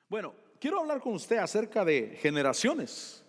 Bueno, quiero hablar con usted acerca de generaciones.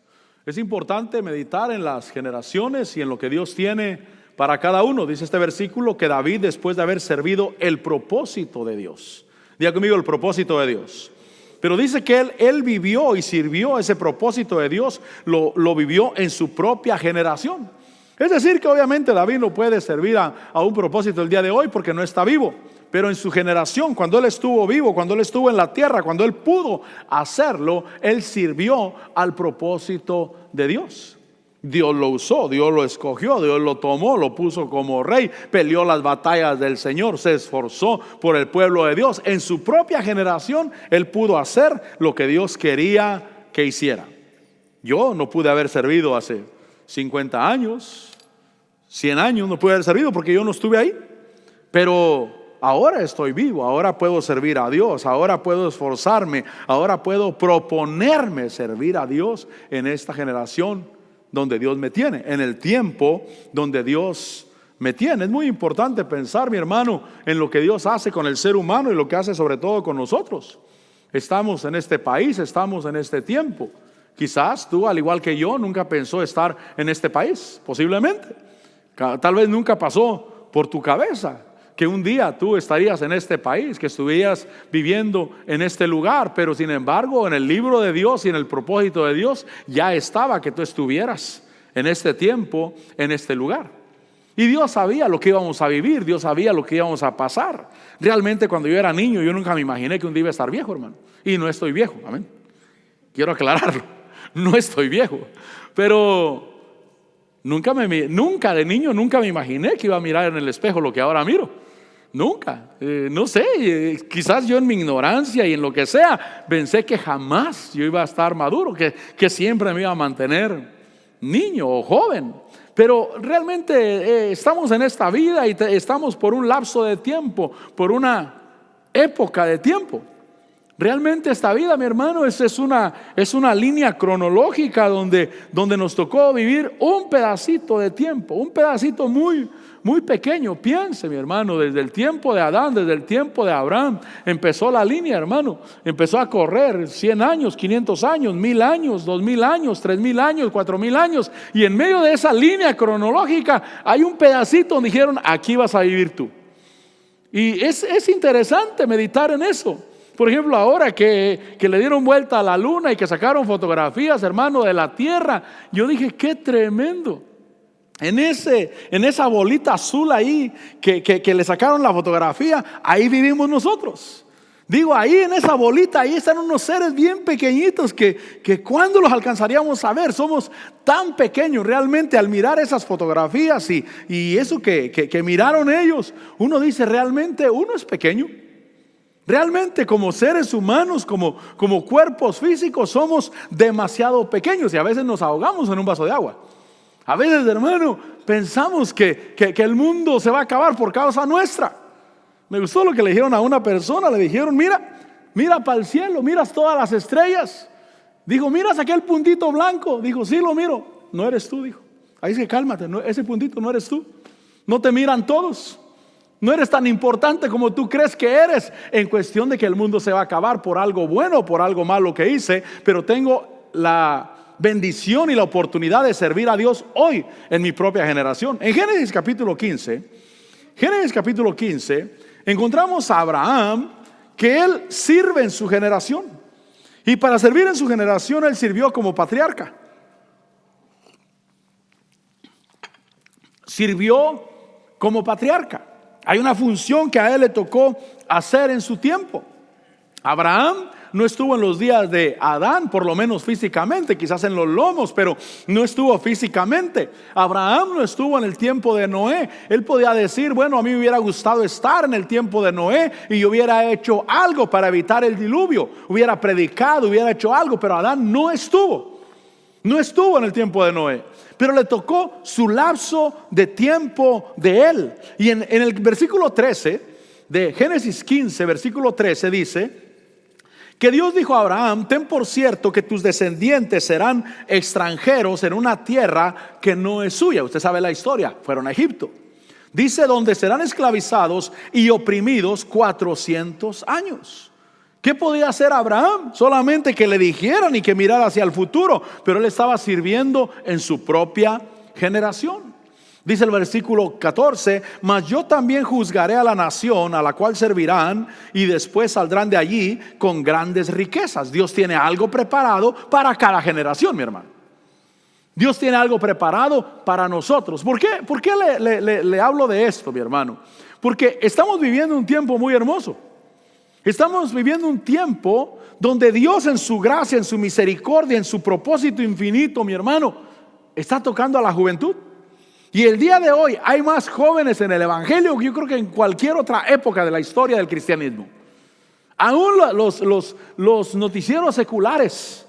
Es importante meditar en las generaciones y en lo que Dios tiene para cada uno. Dice este versículo que David, después de haber servido el propósito de Dios, diga conmigo, el propósito de Dios. Pero dice que él vivió y sirvió ese propósito de Dios, lo vivió en su propia generación. Es decir, que obviamente David no puede servir a un propósito el día de hoy porque no está vivo. Pero en su generación, cuando él estuvo vivo, cuando él estuvo en la tierra, cuando él pudo hacerlo, él sirvió al propósito de Dios. Dios lo usó, Dios lo escogió, Dios lo tomó, lo puso como rey, peleó las batallas del Señor, se esforzó por el pueblo de Dios. En su propia generación, él pudo hacer lo que Dios quería que hiciera. Yo no pude haber servido hace 50 años, 100 años, no pude haber servido porque yo no estuve ahí. Pero ahora estoy vivo, ahora puedo servir a Dios, ahora puedo esforzarme, ahora puedo proponerme servir a Dios en esta generación donde Dios me tiene, en el tiempo donde Dios me tiene. Es muy importante pensar, mi hermano, en lo que Dios hace con el ser humano y lo que hace sobre todo con nosotros. Estamos en este país, estamos en este tiempo. Quizás tú, al igual que yo, nunca pensó estar en este país, posiblemente. Tal vez nunca pasó por tu cabeza que un día tú estarías en este país, que estuvieras viviendo en este lugar, pero sin embargo en el libro de Dios y en el propósito de Dios ya estaba que tú estuvieras en este tiempo, en este lugar. Y Dios sabía lo que íbamos a vivir, Dios sabía lo que íbamos a pasar. Realmente cuando yo era niño yo nunca me imaginé que un día iba a estar viejo, hermano. Y no estoy viejo, amén. Quiero aclararlo, no estoy viejo, pero nunca de niño nunca me imaginé que iba a mirar en el espejo lo que ahora miro. Nunca, no sé, quizás yo en mi ignorancia y en lo que sea pensé que jamás yo iba a estar maduro, que siempre me iba a mantener niño o joven. Pero realmente estamos en esta vida y estamos por un lapso de tiempo, por una época de tiempo. Realmente esta vida, mi hermano, es una línea cronológica donde nos tocó vivir un pedacito de tiempo, un pedacito muy pequeño. Piense, mi hermano, desde el tiempo de Adán, desde el tiempo de Abraham, empezó la línea, hermano. Empezó a correr 100 años, 500 años, 1000 años, 2000 años, 3000 años, 4000 años. Y en medio de esa línea cronológica hay un pedacito donde dijeron, aquí vas a vivir tú. Y es interesante meditar en eso. Por ejemplo, ahora que le dieron vuelta a la luna y que sacaron fotografías, hermano, de la tierra, yo dije, qué tremendo. En esa bolita azul ahí que le sacaron la fotografía, ahí vivimos nosotros. Digo, ahí en esa bolita, ahí están unos seres bien pequeñitos que ¿cuándo los alcanzaríamos a ver? Somos tan pequeños realmente al mirar esas fotografías y eso que miraron ellos. Uno dice, realmente uno es pequeño. Realmente como seres humanos, como cuerpos físicos, somos demasiado pequeños y a veces nos ahogamos en un vaso de agua. A veces, hermano, pensamos que el mundo se va a acabar por causa nuestra. Me gustó lo que le dijeron a una persona. Le dijeron, mira para el cielo, miras todas las estrellas. Dijo, miras aquel puntito blanco. Dijo, sí lo miro. No eres tú, dijo. Ahí dice, cálmate, ese puntito no eres tú. No te miran todos. No eres tan importante como tú crees que eres, en cuestión de que el mundo se va a acabar por algo bueno o por algo malo que hice, pero tengo la bendición y la oportunidad de servir a Dios hoy en mi propia generación. En Génesis capítulo 15, encontramos a Abraham, que él sirve en su generación. Y para servir en su generación, él sirvió como patriarca. Sirvió como patriarca. Hay una función que a él le tocó hacer en su tiempo. Abraham no estuvo en los días de Adán, por lo menos físicamente, quizás en los lomos, pero no estuvo físicamente. Abraham no estuvo en el tiempo de Noé. Él podía decir, bueno, a mí me hubiera gustado estar en el tiempo de Noé y yo hubiera hecho algo para evitar el diluvio, hubiera predicado, hubiera hecho algo, pero Adán no estuvo en el tiempo de Noé. Pero le tocó su lapso de tiempo de él. Y en el versículo 13 de Génesis 15, versículo 13 dice que Dios dijo a Abraham, ten por cierto que tus descendientes serán extranjeros en una tierra que no es suya. Usted sabe la historia, fueron a Egipto. Dice, donde serán esclavizados y oprimidos 400 años. ¿Qué podía hacer Abraham? Solamente que le dijeran y que mirara hacia el futuro, pero él estaba sirviendo en su propia generación. Dice el versículo 14: mas yo también juzgaré a la nación a la cual servirán, y después saldrán de allí con grandes riquezas. Dios tiene algo preparado para cada generación, mi hermano. Dios tiene algo preparado para nosotros. ¿Por qué le hablo de esto, mi hermano? Porque estamos viviendo un tiempo muy hermoso. Estamos viviendo un tiempo donde Dios, en su gracia, en su misericordia, en su propósito infinito, mi hermano, está tocando a la juventud. Y el día de hoy hay más jóvenes en el evangelio que yo creo que en cualquier otra época de la historia del cristianismo. Aún los noticieros seculares,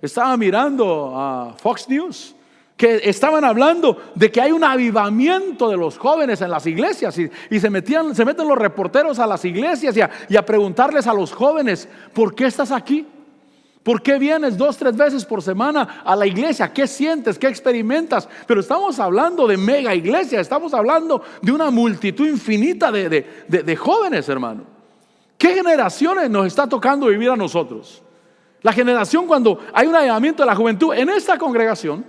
estaba mirando a Fox News, que estaban hablando de que hay un avivamiento de los jóvenes en las iglesias, y se meten los reporteros a las iglesias y a preguntarles a los jóvenes: ¿por qué estás aquí? ¿Por qué vienes 2-3 veces por semana a la iglesia? ¿Qué sientes? ¿Qué experimentas? Pero estamos hablando de mega iglesia, estamos hablando de una multitud infinita de jóvenes, hermano. ¿Qué generaciones nos está tocando vivir a nosotros? La generación, cuando hay un avivamiento de la juventud en esta congregación,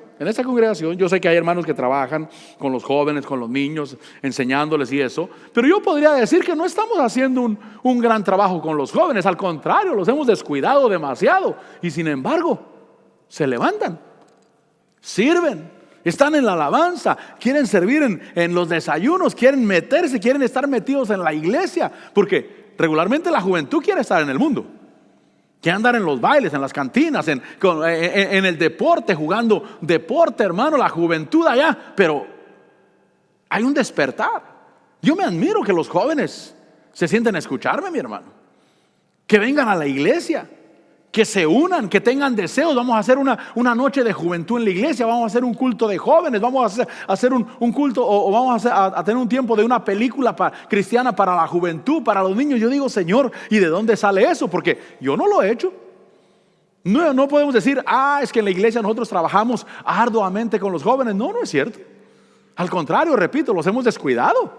yo sé que hay hermanos que trabajan con los jóvenes, con los niños, enseñándoles y eso, pero yo podría decir que no estamos haciendo un gran trabajo con los jóvenes. Al contrario, los hemos descuidado demasiado, y sin embargo se levantan, sirven, están en la alabanza, quieren servir en los desayunos, quieren meterse, quieren estar metidos en la iglesia, porque regularmente la juventud quiere estar en el mundo. Quiere andar en los bailes, en las cantinas, en el deporte, jugando deporte, hermano, la juventud allá. Pero hay un despertar. Yo me admiro que los jóvenes se sienten a escucharme, mi hermano. Que vengan a la iglesia, que se unan, que tengan deseos. Vamos a hacer una noche de juventud en la iglesia, vamos a hacer un culto de jóvenes, vamos a hacer un culto, o vamos a tener un tiempo de una película cristiana para la juventud, para los niños. Yo digo: Señor, ¿y de dónde sale eso? Porque yo no lo he hecho. No podemos decir: es que en la iglesia nosotros trabajamos arduamente con los jóvenes. No es cierto. Al contrario, repito, los hemos descuidado.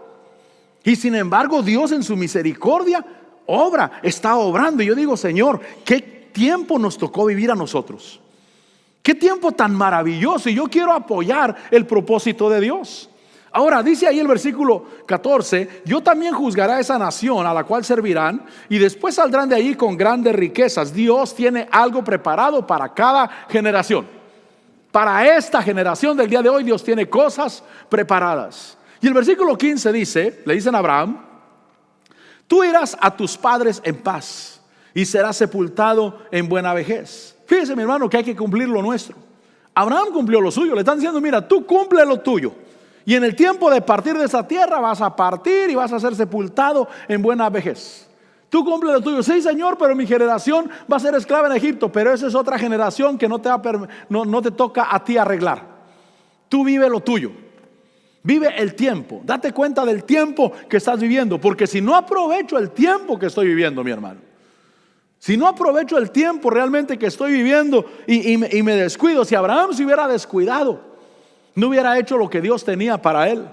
Y sin embargo, Dios, en su misericordia, está obrando. Y yo digo: Señor, ¿qué tiempo nos tocó vivir a nosotros? Qué tiempo tan maravilloso. Y yo quiero apoyar el propósito de Dios. Ahora dice ahí el versículo 14: yo también juzgaré a esa nación a la cual servirán, y después saldrán de allí con grandes riquezas. Dios tiene algo preparado para cada generación. Para esta generación del día de hoy, Dios tiene cosas preparadas. Y el versículo 15 le dicen a Abraham: tú irás a tus padres en paz y serás sepultado en buena vejez. Fíjese, mi hermano, que hay que cumplir lo nuestro. Abraham cumplió lo suyo. Le están diciendo: mira, tú cumple lo tuyo, y en el tiempo de partir de esa tierra vas a partir y vas a ser sepultado en buena vejez. Tú cumple lo tuyo. Sí, Señor, pero mi generación va a ser esclava en Egipto. Pero esa es otra generación que no te toca a ti arreglar. Tú vive lo tuyo. Vive el tiempo. Date cuenta del tiempo que estás viviendo, porque si no aprovecho el tiempo que estoy viviendo, mi hermano, si no aprovecho el tiempo realmente que estoy viviendo y me descuido, si Abraham se hubiera descuidado, no hubiera hecho lo que Dios tenía para él.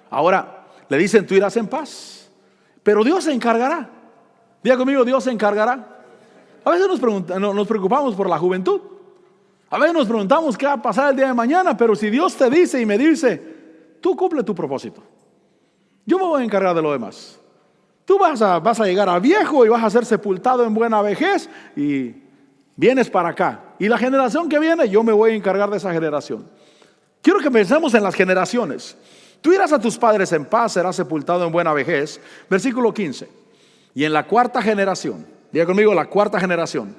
Ahora le dicen: tú irás en paz, pero Dios se encargará. Diga conmigo: Dios se encargará. A veces nos preocupamos por la juventud. A veces nos preguntamos qué va a pasar el día de mañana. Pero si Dios te dice y me dice: tú cumple tu propósito, yo me voy a encargar de lo demás. Tú vas a llegar a viejo y vas a ser sepultado en buena vejez, y vienes para acá. Y la generación que viene, yo me voy a encargar de esa generación. Quiero que pensemos en las generaciones. Tú irás a tus padres en paz, serás sepultado en buena vejez. Versículo 15. Y en la cuarta generación, diga conmigo: la cuarta generación.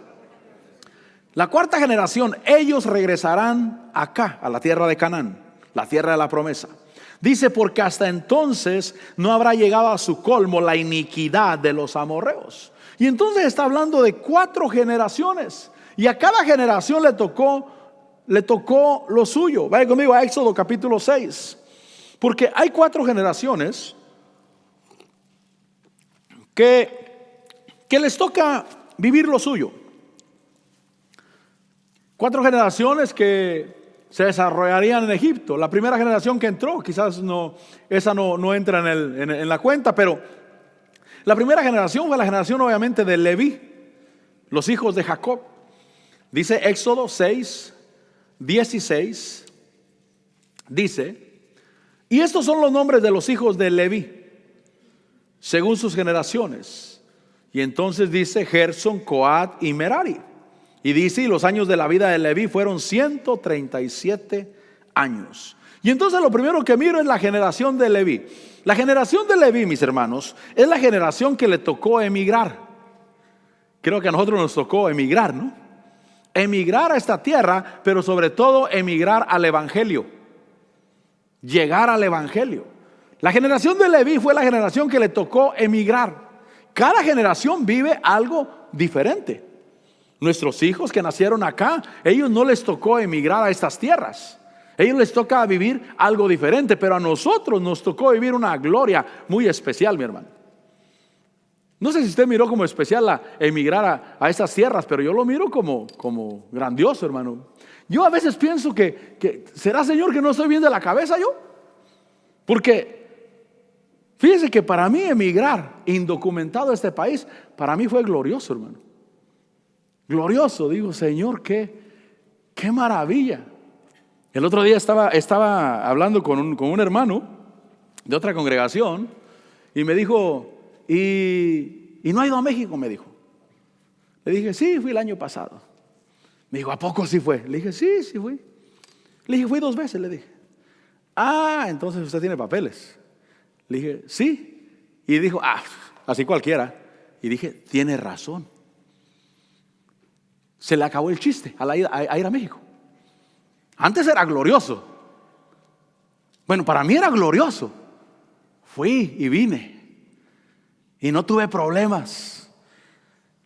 La cuarta generación, ellos regresarán acá, a la tierra de Canaán, la tierra de la promesa. Dice: porque hasta entonces no habrá llegado a su colmo la iniquidad de los amorreos. Y entonces está hablando de 4 generaciones, y a cada generación le tocó lo suyo. Vaya conmigo a Éxodo capítulo 6. Porque hay 4 generaciones que les toca vivir lo suyo. 4 generaciones que se desarrollarían en Egipto. La primera generación que entró, quizás esa no entra en la cuenta, pero la primera generación fue la generación obviamente de Leví. los hijos de Jacob. Dice Éxodo 6:16, dice: y estos son los nombres de los hijos de Leví, según sus generaciones. Y entonces dice Gersón, Coat y Merari. Y dice: y los años de la vida de Leví fueron 137 años. Y entonces lo primero que miro es la generación de Leví. La generación de Leví, mis hermanos, es la generación que le tocó emigrar. Creo que a nosotros nos tocó emigrar, ¿no? Emigrar a esta tierra, pero sobre todo emigrar al evangelio. Llegar al evangelio. La generación de Leví fue la generación que le tocó emigrar. Cada generación vive algo diferente. Nuestros hijos que nacieron acá, ellos no les tocó emigrar a estas tierras. Ellos les toca vivir algo diferente, pero a nosotros nos tocó vivir una gloria muy especial, mi hermano. No sé si usted miró como especial a emigrar a estas tierras, pero yo lo miro como grandioso, hermano. Yo a veces pienso que ¿será, Señor, que no estoy bien de la cabeza yo? Porque fíjese que para mí emigrar indocumentado a este país, para mí fue glorioso, hermano. Glorioso, digo, Señor, qué maravilla. El otro día estaba hablando con un hermano de otra congregación y me dijo: ¿Y no ha ido a México? Me dijo. Le dije: sí, fui el año pasado. Me dijo: ¿a poco sí fue? Le dije: sí fui. Le dije: fui 2 veces, le dije. Ah, entonces usted tiene papeles. Le dije: sí. Y dijo: así cualquiera. Y dije: tiene razón. Se le acabó el chiste a ir a México. Antes era glorioso. Bueno, para mí era glorioso. Fui y vine. Y no tuve problemas.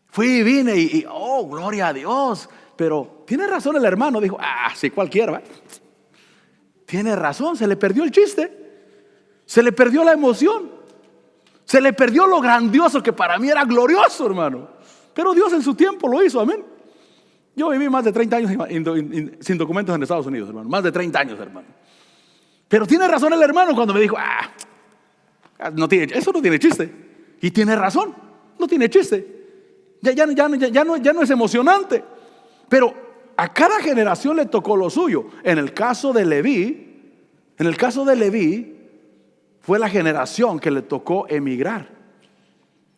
Fui y vine y oh, gloria a Dios. Pero tiene razón el hermano. Dijo: sí, cualquiera, ¿va? Tiene razón, se le perdió el chiste. Se le perdió la emoción. Se le perdió lo grandioso que para mí era glorioso, hermano. Pero Dios en su tiempo lo hizo, amén. Yo viví más de 30 años sin documentos en Estados Unidos, hermano. Más de 30 años, hermano. Pero tiene razón el hermano cuando me dijo: eso no tiene chiste. Y tiene razón, no tiene chiste. Ya no es emocionante. Pero a cada generación le tocó lo suyo. En el caso de Leví, fue la generación que le tocó emigrar.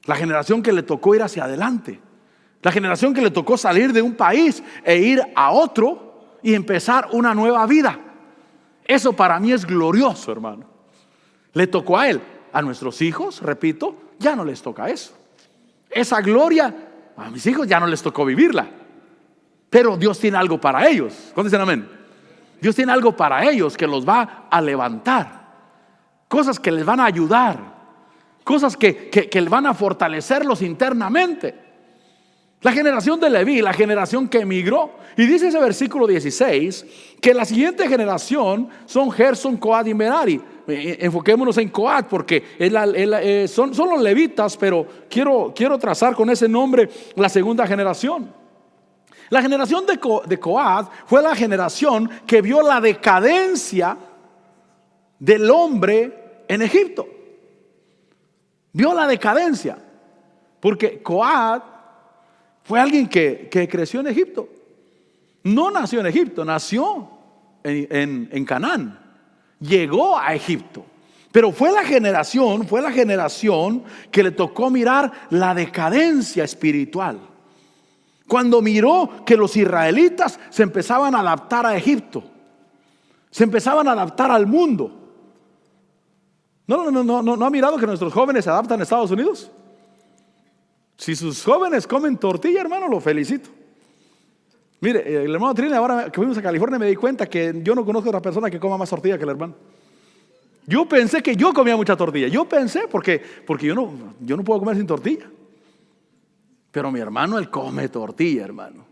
La generación que le tocó ir hacia adelante. La generación que le tocó salir de un país e ir a otro y empezar una nueva vida. Eso para mí es glorioso, hermano. Le tocó a él. A nuestros hijos, repito, ya no les toca eso. Esa gloria a mis hijos ya no les tocó vivirla. Pero Dios tiene algo para ellos. ¿Cuántos dicen amén? Dios tiene algo para ellos que los va a levantar. Cosas que les van a ayudar. Cosas que les van a fortalecerlos internamente. La generación de Leví, la generación que emigró. Y dice ese versículo 16 que la siguiente generación son Gersón, Coat y Merari. Enfoquémonos en Coat porque son los levitas, pero quiero trazar con ese nombre la segunda generación. La generación de Coat fue la generación que vio la decadencia del hombre en Egipto. Vio la decadencia porque Coat fue alguien que creció en Egipto. No nació en Egipto, nació en Canaán. Llegó a Egipto. Pero fue la generación que le tocó mirar la decadencia espiritual. Cuando miró que los israelitas se empezaban a adaptar a Egipto. Se empezaban a adaptar al mundo. ¿No ha mirado que nuestros jóvenes se adaptan a Estados Unidos? Si sus jóvenes comen tortilla, hermano, lo felicito. Mire, el hermano Trina, ahora que fuimos a California me di cuenta que yo no conozco a otra persona que coma más tortilla que el hermano. Yo pensé que yo comía mucha tortilla. Yo pensé porque yo no puedo comer sin tortilla. Pero mi hermano, él come tortilla, hermano.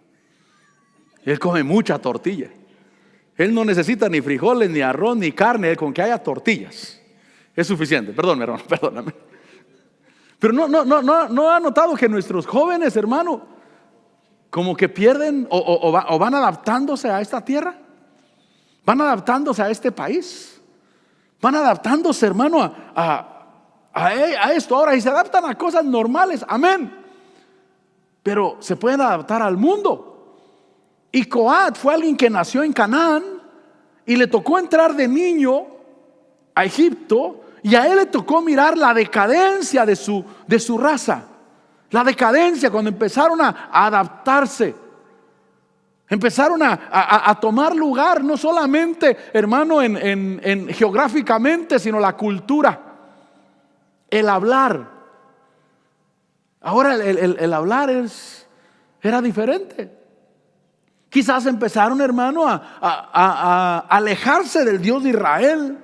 Él come mucha tortilla. Él no necesita ni frijoles, ni arroz, ni carne, con que haya tortillas. Es suficiente. Perdón, mi hermano, perdóname. Pero no ha notado que nuestros jóvenes, hermano, como que pierden o van adaptándose a esta tierra. Van adaptándose a este país. Van adaptándose, hermano, a esto. Ahora, y se adaptan a cosas normales, amén. pero se pueden adaptar al mundo. Y Coat fue alguien que nació en Canaán y le tocó entrar de niño a Egipto, y a él le tocó mirar la decadencia de su raza. La decadencia, cuando empezaron a adaptarse, empezaron a tomar lugar, no solamente, hermano, en geográficamente, sino la cultura, el hablar. Ahora el hablar era diferente. Quizás empezaron, hermano, a alejarse del Dios de Israel.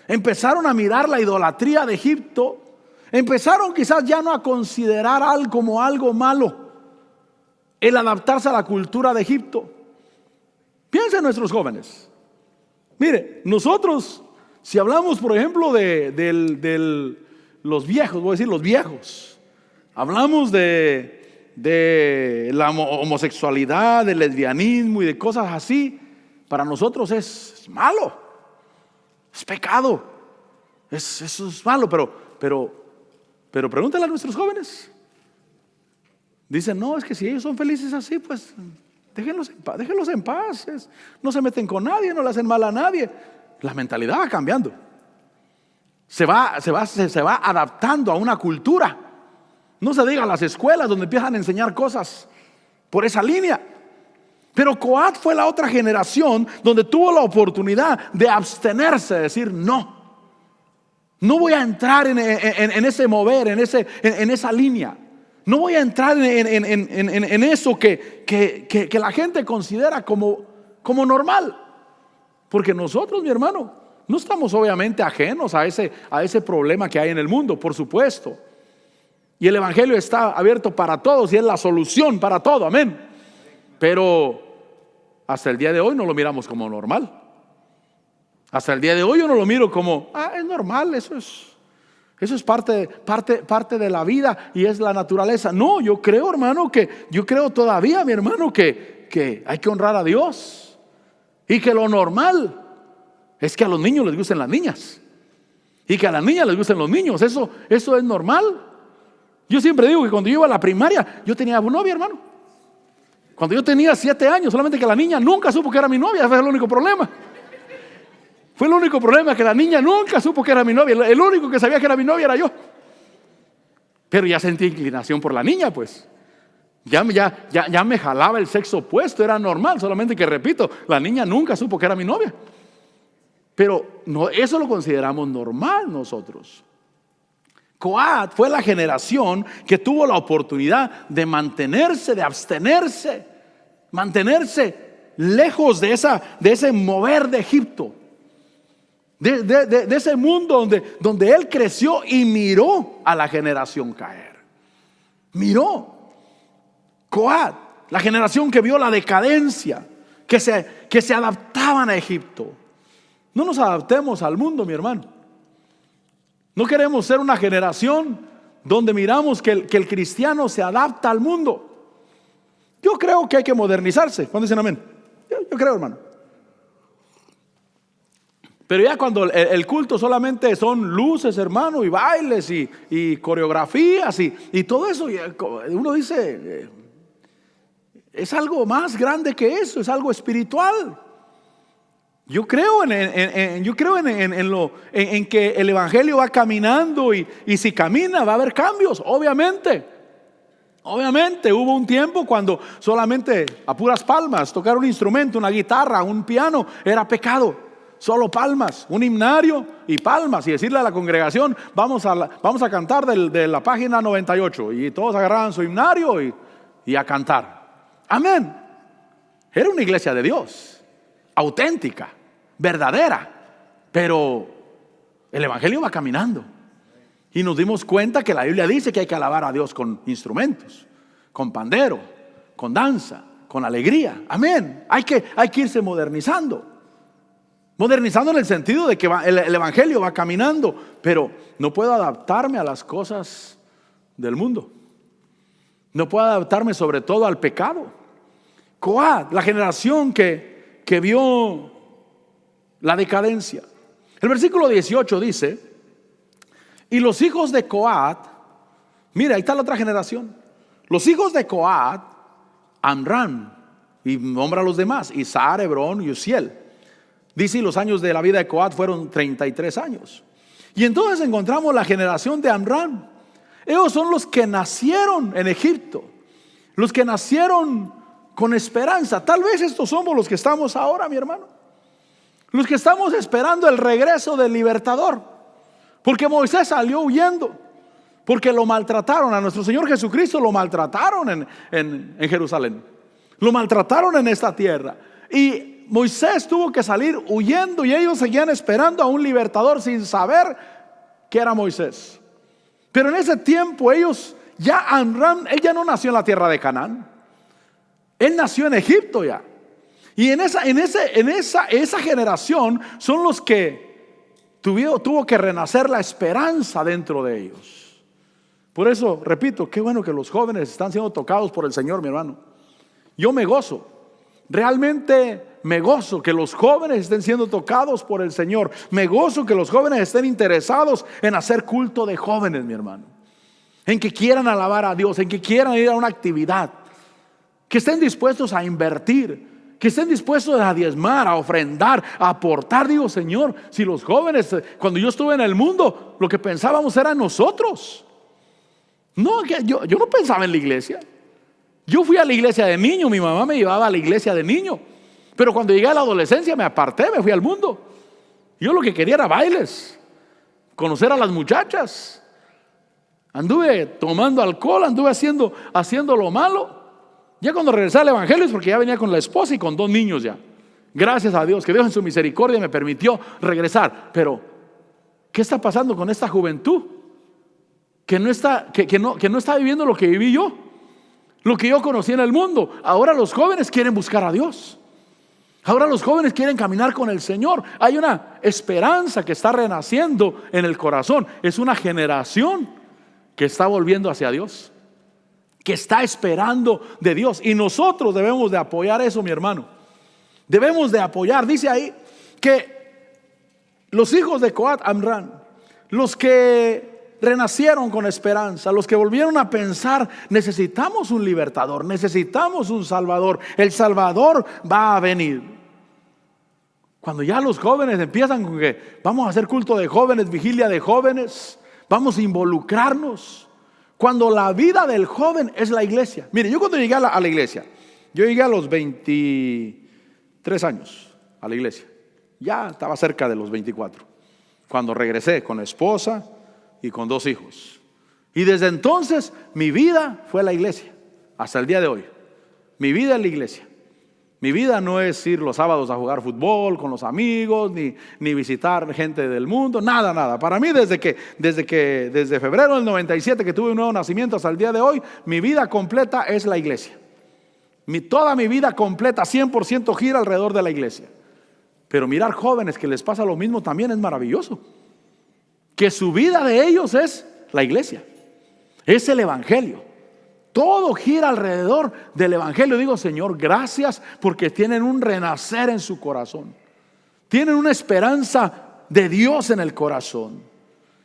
Empezaron a mirar la idolatría de Egipto. Empezaron quizás ya no a considerar algo como algo malo, el adaptarse a la cultura de Egipto. Piensen en nuestros jóvenes. Mire, nosotros, si hablamos por ejemplo de los viejos, voy a decir los viejos, hablamos de la homosexualidad, del lesbianismo y de cosas así, para nosotros es malo, es pecado, eso es malo, pero pregúntale a nuestros jóvenes. Dicen, no, es que si ellos son felices así, pues déjenlos en paz. No se meten con nadie, no le hacen mal a nadie. La mentalidad va cambiando. Se va adaptando a una cultura. No se diga a las escuelas donde empiezan a enseñar cosas por esa línea. Pero Coat fue la otra generación donde tuvo la oportunidad de abstenerse, de decir no voy a entrar en ese mover, en esa línea. No voy a entrar en eso que la gente considera como normal. Porque nosotros, mi hermano, no estamos obviamente ajenos a ese problema que hay en el mundo, por supuesto. Y el evangelio está abierto para todos y es la solución para todo, amén. Pero hasta el día de hoy no lo miramos como normal. Hasta el día de hoy yo no lo miro como, es normal, eso es parte de la vida y es la naturaleza. No, yo creo, hermano, yo creo todavía, mi hermano, que hay que honrar a Dios. Y que lo normal es que a los niños les gusten las niñas. Y que a las niñas les gusten los niños. Eso es normal. Yo siempre digo que cuando yo iba a la primaria, yo tenía novia, hermano. Cuando yo tenía 7 años, solamente que la niña nunca supo que era mi novia. Ese fue el único problema. Fue el único problema, que la niña nunca supo que era mi novia. El único que sabía que era mi novia era yo. Pero ya sentí inclinación por la niña, pues. Ya me jalaba el sexo opuesto, era normal. Solamente que, repito, la niña nunca supo que era mi novia. Pero no, eso lo consideramos normal nosotros. Coat fue la generación que tuvo la oportunidad de mantenerse, de abstenerse, mantenerse lejos de ese mover de Egipto. De ese mundo donde él creció y miró a la generación caer. Miró. Coat, la generación que vio la decadencia, que se adaptaban a Egipto. No nos adaptemos al mundo, mi hermano. No queremos ser una generación donde miramos que el cristiano se adapta al mundo. Yo creo que hay que modernizarse. ¿Cuándo dicen amén? Yo creo, hermano. Pero ya cuando el culto solamente son luces, hermano, y bailes y coreografías y todo eso, uno dice, es algo más grande que eso, es algo espiritual. Yo creo en que el evangelio va caminando y si camina va a haber cambios, obviamente. Obviamente hubo un tiempo cuando solamente a puras palmas tocar un instrumento, una guitarra, un piano era pecado. Solo palmas, un himnario y palmas, y decirle a la congregación, vamos a cantar de la página 98, y todos agarraban su himnario y a cantar. Amén. Era una iglesia de Dios, auténtica, verdadera, pero el evangelio va caminando y nos dimos cuenta que la Biblia dice que hay que alabar a Dios con instrumentos, con pandero, con danza, con alegría. Amén. Hay que irse modernizando en el sentido de que el evangelio va caminando, pero no puedo adaptarme a las cosas del mundo. No puedo adaptarme sobre todo al pecado. Coat, la generación que vio la decadencia. El versículo 18 dice, y los hijos de Coat, mira, ahí está la otra generación. Los hijos de Coat, Amram, y nombra a los demás, Izhar, Hebrón y Uziel. Dice, y los años de la vida de Coat fueron 33 años. Y entonces encontramos la generación de Amram. Ellos son los que nacieron en Egipto, los que nacieron con esperanza. Tal vez estos somos los que estamos ahora, mi hermano, los que estamos esperando el regreso del libertador. Porque Moisés salió huyendo, porque lo maltrataron. A nuestro Señor Jesucristo lo maltrataron en Jerusalén, lo maltrataron en esta tierra. Y Moisés tuvo que salir huyendo, y ellos seguían esperando a un libertador sin saber que era Moisés. Pero en ese tiempo ellos, ya Amram, él ya no nació en la tierra de Canaán, él nació en Egipto ya. Y en esa generación son los que tuvo que renacer la esperanza dentro de ellos. Por eso, repito, qué bueno que los jóvenes están siendo tocados por el Señor, mi hermano. Yo me gozo, realmente me gozo que los jóvenes estén siendo tocados por el Señor. Me gozo que los jóvenes estén interesados en hacer culto de jóvenes, mi hermano, en que quieran alabar a Dios, en que quieran ir a una actividad, que estén dispuestos a invertir, que estén dispuestos a diezmar, a ofrendar, a aportar. Digo, Señor, si los jóvenes, cuando yo estuve en el mundo, lo que pensábamos era nosotros. No, yo no pensaba en la iglesia. Yo fui a la iglesia de niño, mi mamá me llevaba a la iglesia de niño. Pero cuando llegué a la adolescencia me aparté, me fui al mundo. Yo lo que quería era bailes, conocer a las muchachas. Anduve tomando alcohol, anduve haciendo lo malo. Ya cuando regresé al evangelio es porque ya venía con la esposa y con 2 niños ya. Gracias a Dios, que Dios en su misericordia me permitió regresar. Pero ¿qué está pasando con esta juventud? Que no está viviendo lo que viví yo, lo que yo conocí en el mundo. Ahora los jóvenes quieren buscar a Dios. Ahora los jóvenes quieren caminar con el Señor. Hay una esperanza que está renaciendo en el corazón. Es una generación que está volviendo hacia Dios, que está esperando de Dios. Y nosotros debemos de apoyar eso, mi hermano. Debemos de apoyar. Dice ahí que los hijos de Coat, Amram, los que renacieron con esperanza, los que volvieron a pensar, necesitamos un libertador, necesitamos un salvador, el salvador va a venir. Cuando ya los jóvenes empiezan con que vamos a hacer culto de jóvenes, vigilia de jóvenes, vamos a involucrarnos. Cuando la vida del joven es la iglesia. Mire, yo cuando llegué a la iglesia, yo llegué a los 23 años a la iglesia. Ya estaba cerca de los 24 cuando regresé con esposa y con 2 hijos. Y desde entonces mi vida fue la iglesia hasta el día de hoy. Mi vida es la iglesia. Mi vida no es ir los sábados a jugar fútbol con los amigos, ni visitar gente del mundo, nada. Para mí desde febrero del 97 que tuve un nuevo nacimiento hasta el día de hoy, mi vida completa es la iglesia. Toda mi vida completa 100% gira alrededor de la iglesia. Pero mirar jóvenes que les pasa lo mismo también es maravilloso. Que su vida de ellos es la iglesia, es el evangelio. Todo gira alrededor del evangelio. Digo, Señor, gracias porque tienen un renacer en su corazón, tienen una esperanza de Dios en el corazón.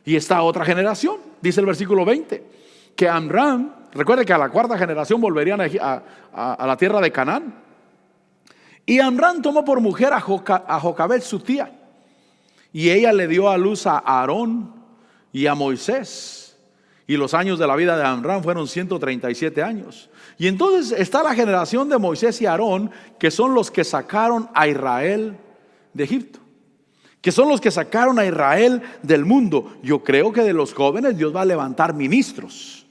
Y esta otra generación, dice el versículo 20, que Amram, recuerde que a la 4ª generación volverían a la tierra de Canaán. Y Amram tomó por mujer a Jocabed su tía, y ella le dio a luz a Aarón y a Moisés. Y los años de la vida de Amram fueron 137 años. Y entonces está la generación de Moisés y Aarón, que son los que sacaron a Israel de Egipto, que son los que sacaron a Israel del mundo. Yo creo que de los jóvenes Dios va a levantar ministros.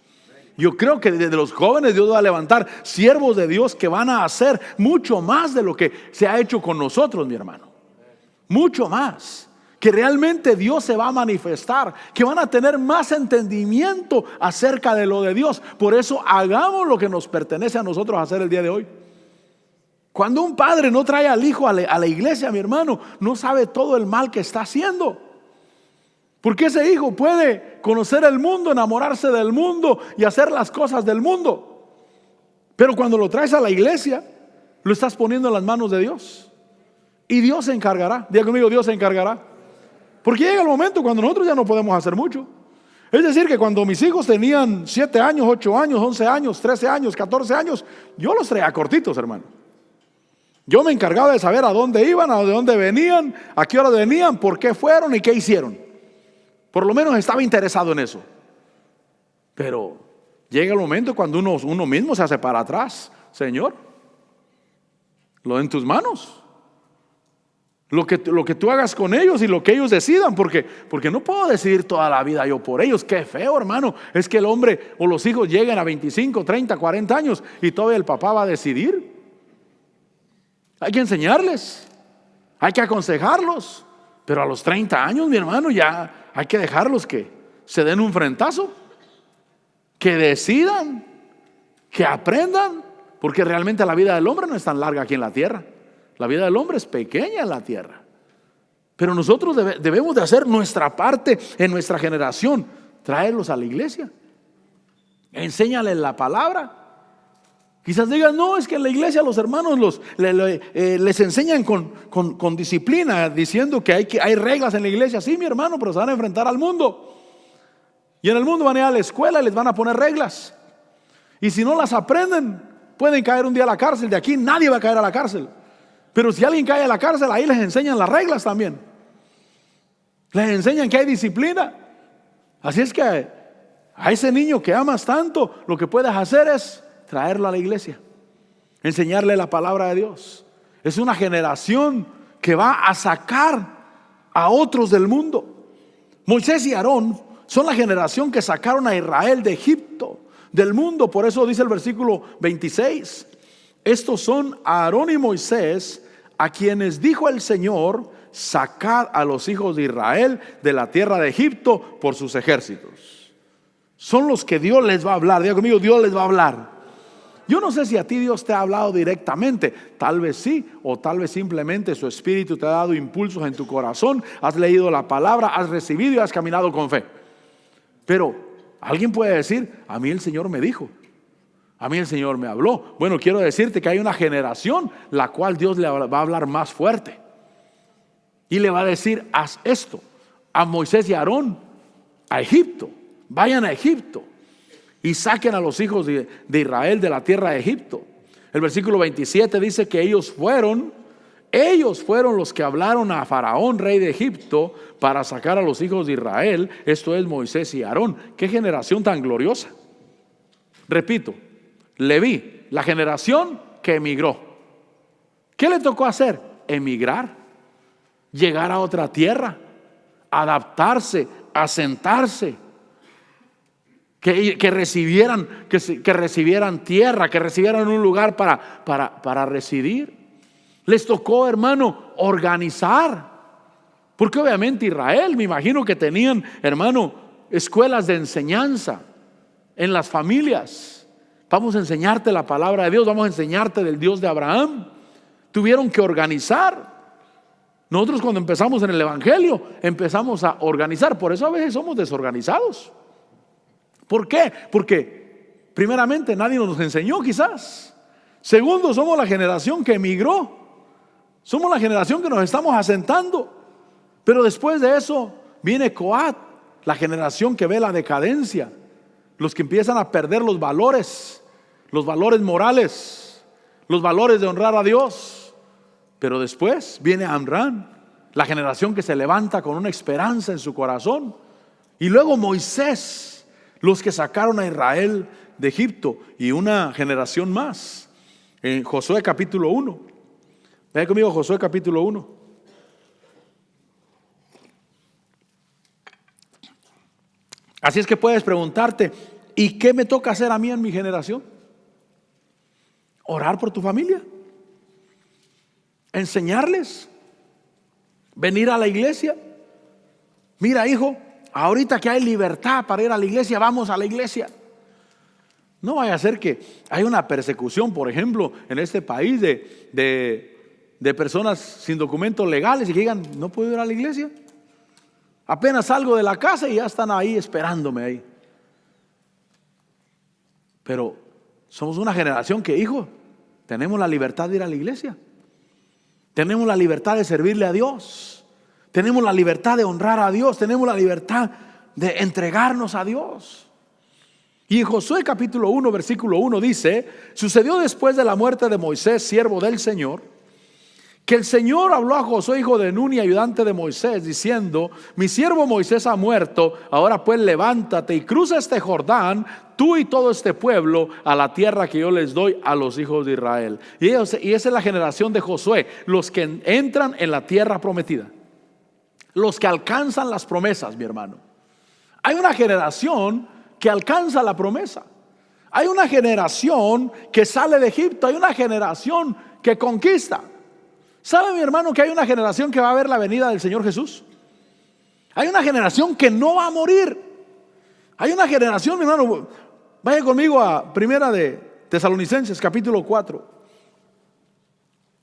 Yo creo que de los jóvenes Dios va a levantar siervos de Dios que van a hacer mucho más de lo que se ha hecho con nosotros, mi hermano. Mucho más. Que realmente Dios se va a manifestar, que van a tener más entendimiento acerca de lo de Dios. Por eso hagamos lo que nos pertenece a nosotros hacer el día de hoy. Cuando un padre no trae al hijo a la iglesia, mi hermano, no sabe todo el mal que está haciendo. Porque ese hijo puede conocer el mundo, enamorarse del mundo y hacer las cosas del mundo. Pero cuando lo traes a la iglesia, lo estás poniendo en las manos de Dios. Y Dios se encargará. Diga conmigo, Dios se encargará. Porque llega el momento cuando nosotros ya no podemos hacer mucho. Es decir, que cuando mis hijos tenían 7 años, 8 años, 11 años, 13 años, 14 años, yo los traía cortitos, hermano. Yo me encargaba de saber a dónde iban, a dónde venían, a qué hora venían, por qué fueron y qué hicieron. Por lo menos estaba interesado en eso. Pero llega el momento cuando uno mismo se hace para atrás. Señor, lo en tus manos. Lo que tú hagas con ellos y lo que ellos decidan, porque no puedo decidir toda la vida yo por ellos. Qué feo, hermano. Es que el hombre o los hijos lleguen a 25, 30, 40 años y todavía el papá va a decidir. Hay que enseñarles, hay que aconsejarlos, pero a los 30 años, mi hermano, ya hay que dejarlos que se den un frentazo, que decidan, que aprendan, porque realmente la vida del hombre no es tan larga aquí en la tierra. La vida del hombre es pequeña en la tierra. Pero nosotros debemos de hacer nuestra parte en nuestra generación, traerlos a la iglesia, enséñales la palabra. Quizás digan, no, es que en la iglesia los hermanos les enseñan con disciplina, diciendo que hay reglas en la iglesia. Sí, mi hermano, pero se van a enfrentar al mundo. Y en el mundo van a ir a la escuela y les van a poner reglas. Y si no las aprenden, pueden caer un día a la cárcel. De aquí nadie va a caer a la cárcel. Pero si alguien cae a la cárcel, ahí les enseñan las reglas también. Les enseñan que hay disciplina. Así es que a ese niño que amas tanto, lo que puedes hacer es traerlo a la iglesia, enseñarle la palabra de Dios. Es una generación que va a sacar a otros del mundo. Moisés y Aarón son la generación que sacaron a Israel de Egipto, del mundo. Por eso dice el versículo 26: estos son Aarón y Moisés, a quienes dijo el Señor: sacad a los hijos de Israel de la tierra de Egipto por sus ejércitos. Son los que Dios les va a hablar. Diga conmigo, Dios les va a hablar. Yo no sé si a ti Dios te ha hablado directamente, tal vez sí, o tal vez simplemente su espíritu te ha dado impulsos en tu corazón, has leído la palabra, has recibido y has caminado con fe. Pero alguien puede decir, a mí el Señor me dijo, a mí el Señor me habló. Bueno, quiero decirte que hay una generación la cual Dios le va a hablar más fuerte y le va a decir, haz esto. A Moisés y a Aarón, a Egipto, vayan a Egipto y saquen a los hijos de Israel de la tierra de Egipto. El versículo 27 dice que ellos fueron los que hablaron a Faraón, rey de Egipto, para sacar a los hijos de Israel. Esto es Moisés y Aarón. Qué generación tan gloriosa. Repito, Leví, la generación que emigró. ¿Qué le tocó hacer? Emigrar, llegar a otra tierra, adaptarse, asentarse. Que recibieran tierra, que recibieran un lugar para residir. Les tocó, hermano, organizar. Porque obviamente Israel, me imagino que tenían, hermano, escuelas de enseñanza en las familias. Vamos a enseñarte la palabra de Dios, vamos a enseñarte del Dios de Abraham. Tuvieron que organizar. Nosotros cuando empezamos en el evangelio, empezamos a organizar. Por eso a veces somos desorganizados. ¿Por qué? Porque primeramente nadie nos enseñó, quizás. Segundo, somos la generación que emigró. Somos la generación que nos estamos asentando. Pero después de eso viene Coat, la generación que ve la decadencia, los que empiezan a perder los valores morales, los valores de honrar a Dios. Pero después viene Amram, la generación que se levanta con una esperanza en su corazón. Y luego Moisés, los que sacaron a Israel de Egipto, y una generación más. En Josué capítulo 1. Vaya conmigo, Josué capítulo 1. Así es que puedes preguntarte, ¿y qué me toca hacer a mí en mi generación? Orar por tu familia, enseñarles, venir a la iglesia. Mira, hijo, ahorita que hay libertad para ir a la iglesia, vamos a la iglesia. No vaya a ser que hay una persecución, por ejemplo, en este país de personas sin documentos legales y que digan, no puedo ir a la iglesia. Apenas salgo de la casa y ya están ahí esperándome ahí. Pero somos una generación que, hijo, tenemos la libertad de ir a la iglesia. Tenemos la libertad de servirle a Dios. Tenemos la libertad de honrar a Dios. Tenemos la libertad de entregarnos a Dios. Y en Josué capítulo 1 versículo 1 dice: sucedió después de la muerte de Moisés, siervo del Señor, que el Señor habló a Josué, hijo de Nun y ayudante de Moisés, diciendo: mi siervo Moisés ha muerto, ahora pues levántate y cruza este Jordán, tú y todo este pueblo, a la tierra que yo les doy a los hijos de Israel. Y esa es la generación de Josué, los que entran en la tierra prometida, los que alcanzan las promesas, mi hermano. Hay una generación que alcanza la promesa. Hay una generación que sale de Egipto. Hay una generación que conquista. ¿Sabe, mi hermano, que hay una generación que va a ver la venida del Señor Jesús? Hay una generación que no va a morir. Hay una generación, mi hermano, vaya conmigo a Primera de Tesalonicenses capítulo 4.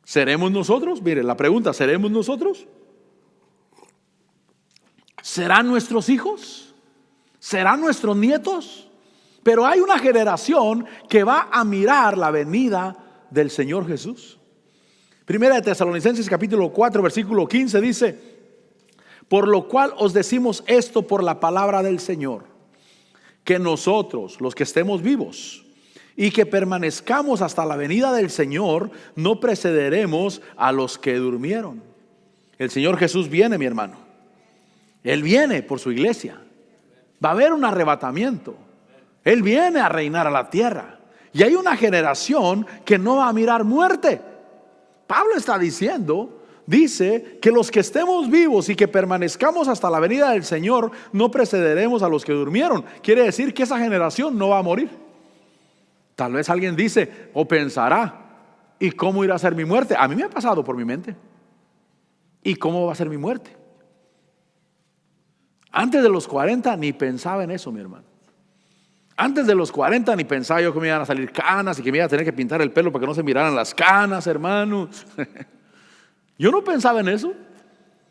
¿Seremos nosotros? Mire, la pregunta: ¿seremos nosotros? ¿Serán nuestros hijos? ¿Serán nuestros nietos? Pero hay una generación que va a mirar la venida del Señor Jesús. Primera de Tesalonicenses capítulo 4 versículo 15 dice: por lo cual os decimos esto por la palabra del Señor, que nosotros, los que estemos vivos y que permanezcamos hasta la venida del Señor, no precederemos a los que durmieron. El Señor Jesús viene, mi hermano. Él viene por su iglesia. Va a haber un arrebatamiento. Él viene a reinar a la tierra. Y hay una generación que no va a mirar muerte. Pablo está diciendo, dice que los que estemos vivos y que permanezcamos hasta la venida del Señor, no precederemos a los que durmieron. Quiere decir que esa generación no va a morir. Tal vez alguien dice o pensará: ¿y cómo irá a ser mi muerte? A mí me ha pasado por mi mente. ¿Y cómo va a ser mi muerte? Antes de los 40 ni pensaba en eso, mi hermano. Antes de los 40 ni pensaba yo que me iban a salir canas y que me iba a tener que pintar el pelo para que no se miraran las canas, hermano. Yo no pensaba en eso.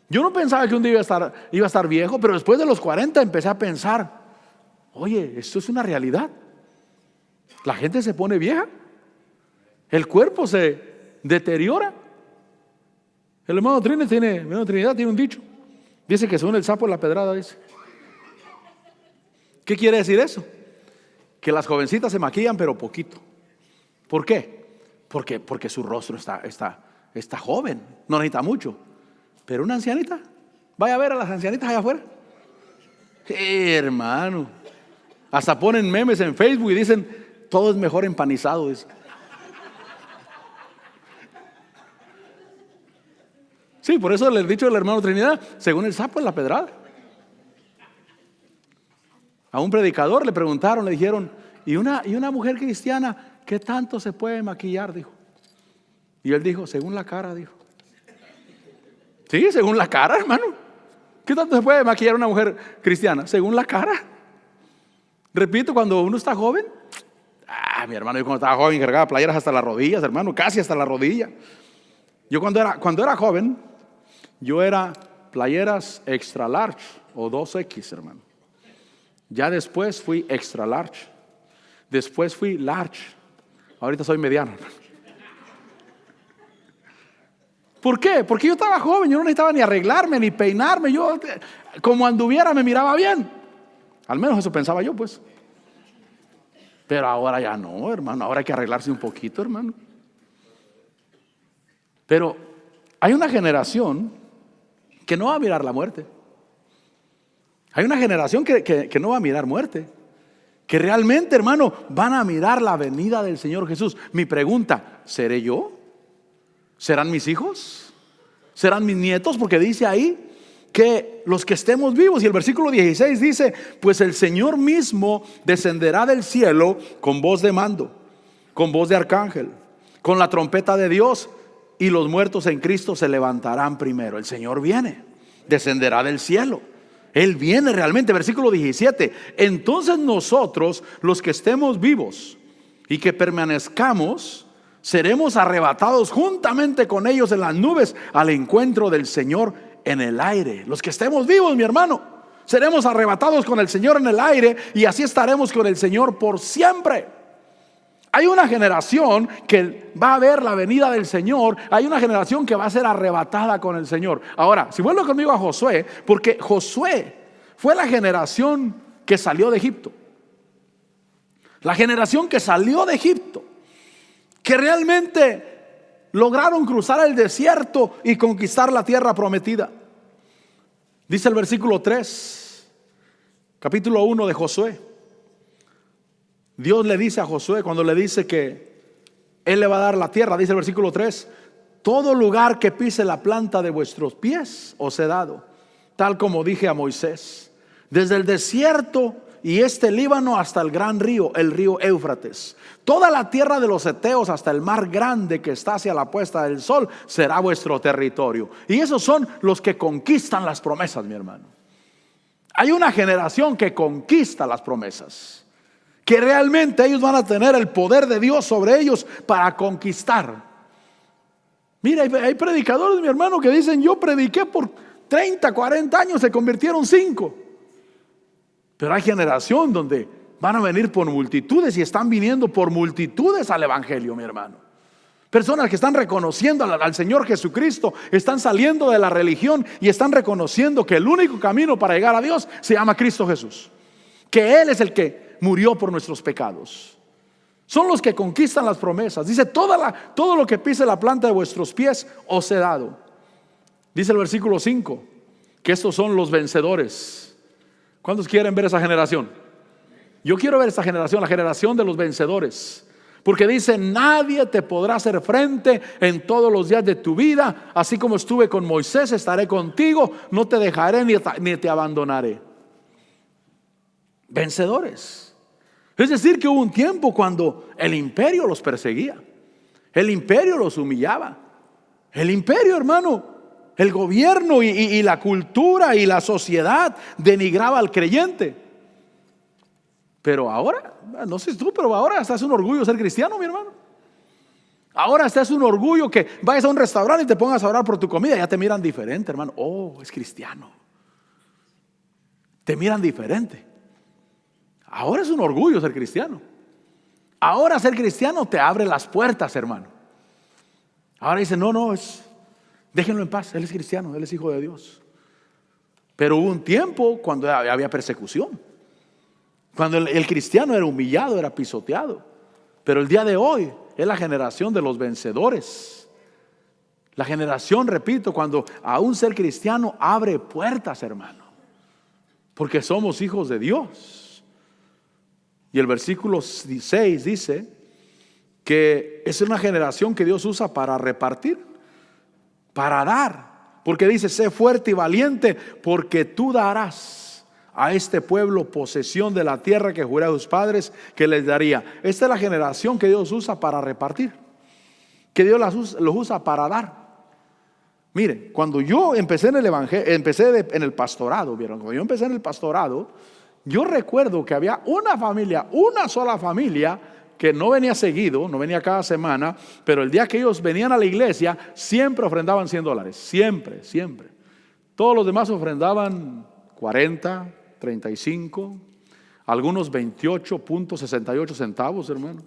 Yo no pensaba que un día iba a estar viejo, pero después de los 40 empecé a pensar: oye, esto es una realidad. La gente se pone vieja, el cuerpo se deteriora. El hermano Trinidad tiene un dicho. Dice que según el sapo en la pedrada, dice. ¿Qué quiere decir eso? Que las jovencitas se maquillan pero poquito. ¿Por qué? Porque su rostro está joven, no necesita mucho. Pero una ancianita, vaya a ver a las ancianitas allá afuera. Hermano, hasta ponen memes en Facebook y dicen: todo es mejor empanizado. Dice. Sí, por eso les he dicho del hermano Trinidad, según el sapo en la pedrada. A un predicador le preguntaron, le dijeron: ¿y una mujer cristiana qué tanto se puede maquillar? Dijo. Y él dijo: según la cara, dijo. Sí, según la cara, hermano. ¿Qué tanto se puede maquillar una mujer cristiana? Según la cara. Repito, cuando uno está joven, mi hermano, yo cuando estaba joven cargaba playeras hasta las rodillas, hermano, casi hasta la rodilla. Yo cuando era joven, yo era playeras extra large o 2X, hermano. Ya después fui extra large. Después fui large. Ahorita soy mediano, hermano. ¿Por qué? Porque yo estaba joven, yo no necesitaba ni arreglarme, ni peinarme. Yo, como anduviera, me miraba bien. Al menos eso pensaba yo, pues. Pero ahora ya no, hermano. Ahora hay que arreglarse un poquito, hermano. Pero hay una generación que no va a mirar la muerte. Hay una generación que no va a mirar muerte. Que realmente, hermano, van a mirar la venida del Señor Jesús. Mi pregunta: ¿seré yo? ¿Serán mis hijos? ¿Serán mis nietos? Porque dice ahí que los que estemos vivos. Y el versículo 16 dice: pues el Señor mismo descenderá del cielo con voz de mando, con voz de arcángel, con la trompeta de Dios, y los muertos en Cristo se levantarán primero. El Señor viene, descenderá del cielo. Él viene realmente. Versículo 17: entonces nosotros, los que estemos vivos y que permanezcamos, seremos arrebatados juntamente con ellos en las nubes al encuentro del Señor en el aire. Los que estemos vivos, mi hermano, seremos arrebatados con el Señor en el aire, y así estaremos con el Señor por siempre. Hay una generación que va a ver la venida del Señor. Hay una generación que va a ser arrebatada con el Señor. Ahora, si vuelvo conmigo a Josué, porque Josué fue la generación que salió de Egipto. La generación que salió de Egipto, que realmente lograron cruzar el desierto y conquistar la tierra prometida. Dice el versículo 3, capítulo 1 de Josué. Dios le dice a Josué, cuando le dice que Él le va a dar la tierra, dice el versículo 3: todo lugar que pise la planta de vuestros pies os he dado, tal como dije a Moisés, desde el desierto y Líbano hasta el gran río, el río Éufrates. Toda la tierra de los heteos hasta el mar grande que está hacia la puesta del sol será vuestro territorio. Y esos son los que conquistan las promesas, mi hermano. Hay una generación que conquista las promesas, que realmente ellos van a tener el poder de Dios sobre ellos para conquistar. Mira, hay predicadores, mi hermano, que dicen: yo prediqué por 30, 40 años, se convirtieron 5. Pero hay generación donde van a venir por multitudes, y están viniendo por multitudes al evangelio, mi hermano. Personas que están reconociendo al Señor Jesucristo, están saliendo de la religión y están reconociendo que el único camino para llegar a Dios se llama Cristo Jesús, que Él es el que murió por nuestros pecados. Son los que conquistan las promesas. Dice: todo lo que pise la planta de vuestros pies os he dado. Dice el versículo 5 que estos son los vencedores. ¿Cuántos quieren ver esa generación? Yo quiero ver esa generación, la generación de los vencedores. Porque dice: nadie te podrá hacer frente en todos los días de tu vida. Así como estuve con Moisés, estaré contigo. No te dejaré ni te abandonaré. Vencedores. Es decir, que hubo un tiempo cuando el imperio los perseguía, el imperio los humillaba. El imperio, hermano, el gobierno y la cultura y la sociedad denigraba al creyente. Pero ahora, no sé tú, pero ahora hasta es un orgullo ser cristiano, mi hermano. Ahora hasta es un orgullo que vayas a un restaurante y te pongas a orar por tu comida. Ya te miran diferente, hermano. Oh, es cristiano. Te miran diferente. Ahora es un orgullo ser cristiano. Ahora ser cristiano te abre las puertas, hermano. Ahora dicen: no, déjenlo en paz, él es cristiano, él es hijo de Dios. Pero hubo un tiempo cuando había persecución, cuando el cristiano era humillado, era pisoteado. Pero el día de hoy es la generación de los vencedores. La generación, repito, cuando aún ser cristiano abre puertas, hermano, porque somos hijos de Dios. Y el versículo 6 dice que es una generación que Dios usa para repartir, para dar. Porque dice: sé fuerte y valiente, porque tú darás a este pueblo posesión de la tierra que juré a sus padres que les daría. Esta es la generación que Dios usa para repartir, que Dios los usa para dar. Mire, cuando yo empecé en el evangelio, en el pastorado, ¿vieron? Cuando yo empecé en el pastorado, yo recuerdo que había una sola familia que no venía seguido, no venía cada semana, pero el día que ellos venían a la iglesia siempre ofrendaban $100, siempre. Todos los demás ofrendaban 40, 35, algunos 28.68 centavos, hermano.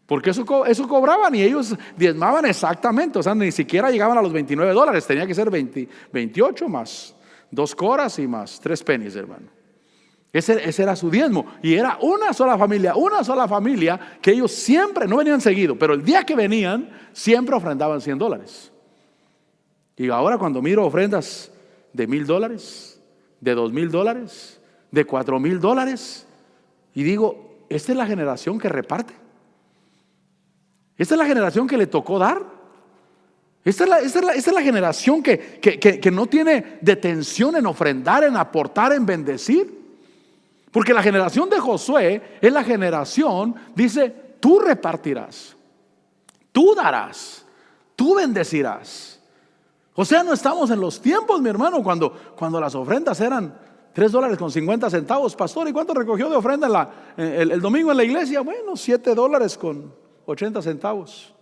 Porque eso cobraban y ellos diezmaban exactamente, o sea, ni siquiera llegaban a los $29, tenía que ser 28 más 2 coras y más 3 pennies, hermano. Ese era su diezmo. Y era una sola familia que ellos siempre, no venían seguido, pero el día que venían siempre ofrendaban $100. Y ahora cuando miro ofrendas de $1,000, de $2,000, de $4,000, y digo: esta es la generación que reparte. Esta es la generación que le tocó dar. Esta es la generación que no tiene detención en ofrendar, en aportar, en bendecir. Porque la generación de Josué es la generación, dice: tú repartirás, tú darás, tú bendecirás. O sea, no estamos en los tiempos, mi hermano, cuando las ofrendas eran $3.50. Pastor, ¿y cuánto recogió de ofrenda el domingo en la iglesia? Bueno, $7.80.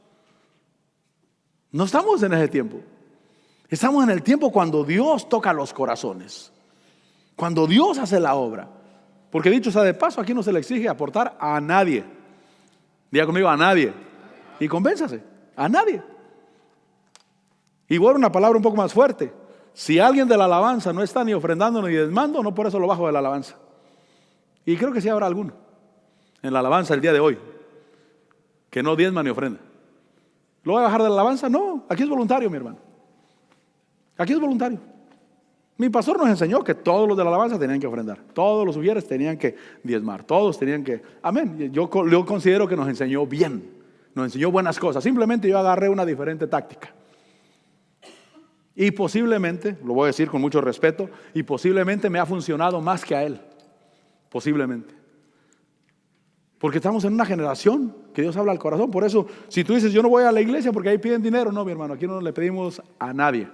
No estamos en ese tiempo. Estamos en el tiempo cuando Dios toca los corazones, cuando Dios hace la obra. Porque dicho sea de paso, aquí no se le exige aportar a nadie. Diga conmigo: a nadie. Y convénzase: a nadie. Y bueno, una palabra un poco más fuerte: Si alguien de la alabanza no está ni ofrendando ni diezmando, no por eso lo bajo de la alabanza. Y creo que sí habrá alguno en la alabanza el día de hoy que no diezma ni ofrenda. ¿Lo voy a bajar de la alabanza? No, aquí es voluntario, mi hermano. Aquí es voluntario. Mi pastor nos enseñó que todos los de la alabanza tenían que ofrendar, todos los ujieres tenían que diezmar, todos tenían que, amén. Yo considero que nos enseñó bien, nos enseñó buenas cosas. Simplemente yo agarré una diferente táctica. Y posiblemente, lo voy a decir con mucho respeto, y posiblemente me ha funcionado más que a él. Posiblemente. Porque estamos en una generación que Dios habla al corazón. Por eso, si tú dices, yo no voy a la iglesia porque ahí piden dinero, no, mi hermano, aquí no le pedimos a nadie.